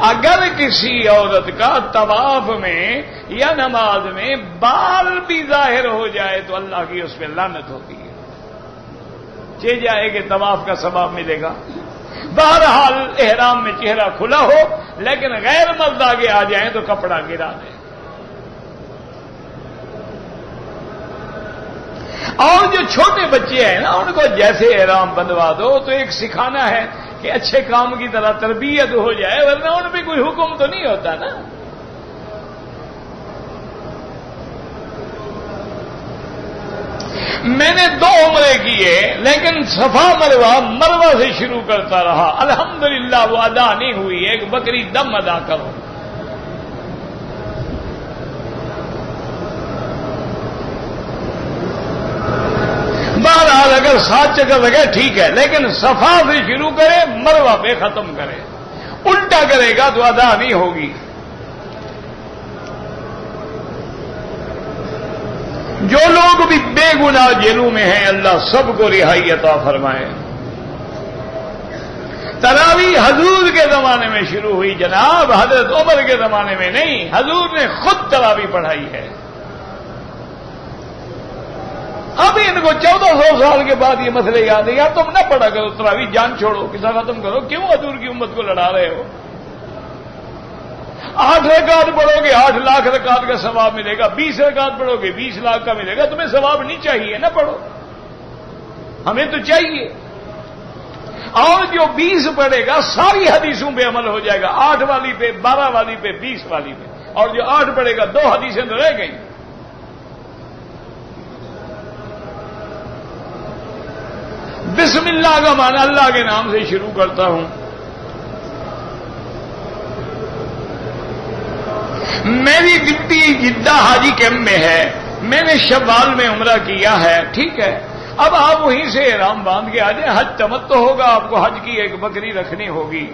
اگر کسی عورت کا طواف میں یا نماز میں بال بھی ظاہر ہو جائے تو اللہ کی اس پہ لعنت ہوتی ہے، چہ جائے کہ طواف کا ثواب ملے گا۔ بہرحال احرام میں چہرہ کھلا ہو لیکن غیر مرد آگے آ جائیں تو کپڑا گرا دیں۔ اور جو چھوٹے بچے ہیں نا، ان کو جیسے احرام بندوا دو، تو ایک سکھانا ہے کہ اچھے کام کی طرح تربیت ہو جائے، ورنہ ان پہ کوئی حکم تو نہیں ہوتا نا۔ میں نے 2 عمرے کیے لیکن صفا مروہ سے شروع کرتا رہا، الحمدللہ وہ ادا نہیں ہوئی، ایک بکری دم ادا کرو۔ بہرحال اگر 7 چکر لگے ٹھیک ہے، لیکن صفا سے شروع کرے، مروہ پہ ختم کرے، الٹا کرے گا تو ادا نہیں ہوگی۔ جو لوگ بھی بے گناہ جیلوں میں ہیں، اللہ سب کو رہائی عطا فرمائے۔ تراویح حضور کے زمانے میں شروع ہوئی جناب، حضرت عمر کے زمانے میں نہیں، حضور نے خود تراویح پڑھائی ہے۔ اب ان کو 1400 سال کے بعد یہ مسئلے یاد ہے، یار تم نہ پڑھا کرو تراویح، جان چھوڑو، قصہ ختم کرو، کیوں حضور کی امت کو لڑا رہے ہو؟ 8 رکعت پڑھو گے 8 لاکھ رکعت کا ثواب ملے گا، 20 رکعت پڑھو گے 20 لاکھ کا ملے گا، تمہیں ثواب نہیں چاہیے نہ پڑھو، ہمیں تو چاہیے۔ اور جو 20 پڑھے گا ساری حدیثوں پہ عمل ہو جائے گا، 8 والی پہ، 12 والی پہ، 20 والی پہ، اور جو 8 پڑھے گا 2 حدیثیں تو رہ گئیں۔ بسم اللہ کا معنی اللہ کے نام سے شروع کرتا ہوں۔ میری ڈپٹی جدہ حاجی کیمپ میں ہے، میں نے شوال میں عمرہ کیا ہے، ٹھیک ہے، اب آپ وہیں سے احرام باندھ کے آ جائیں، حج تمتع ہوگا، آپ کو حج کی ایک بکری رکھنی ہوگی۔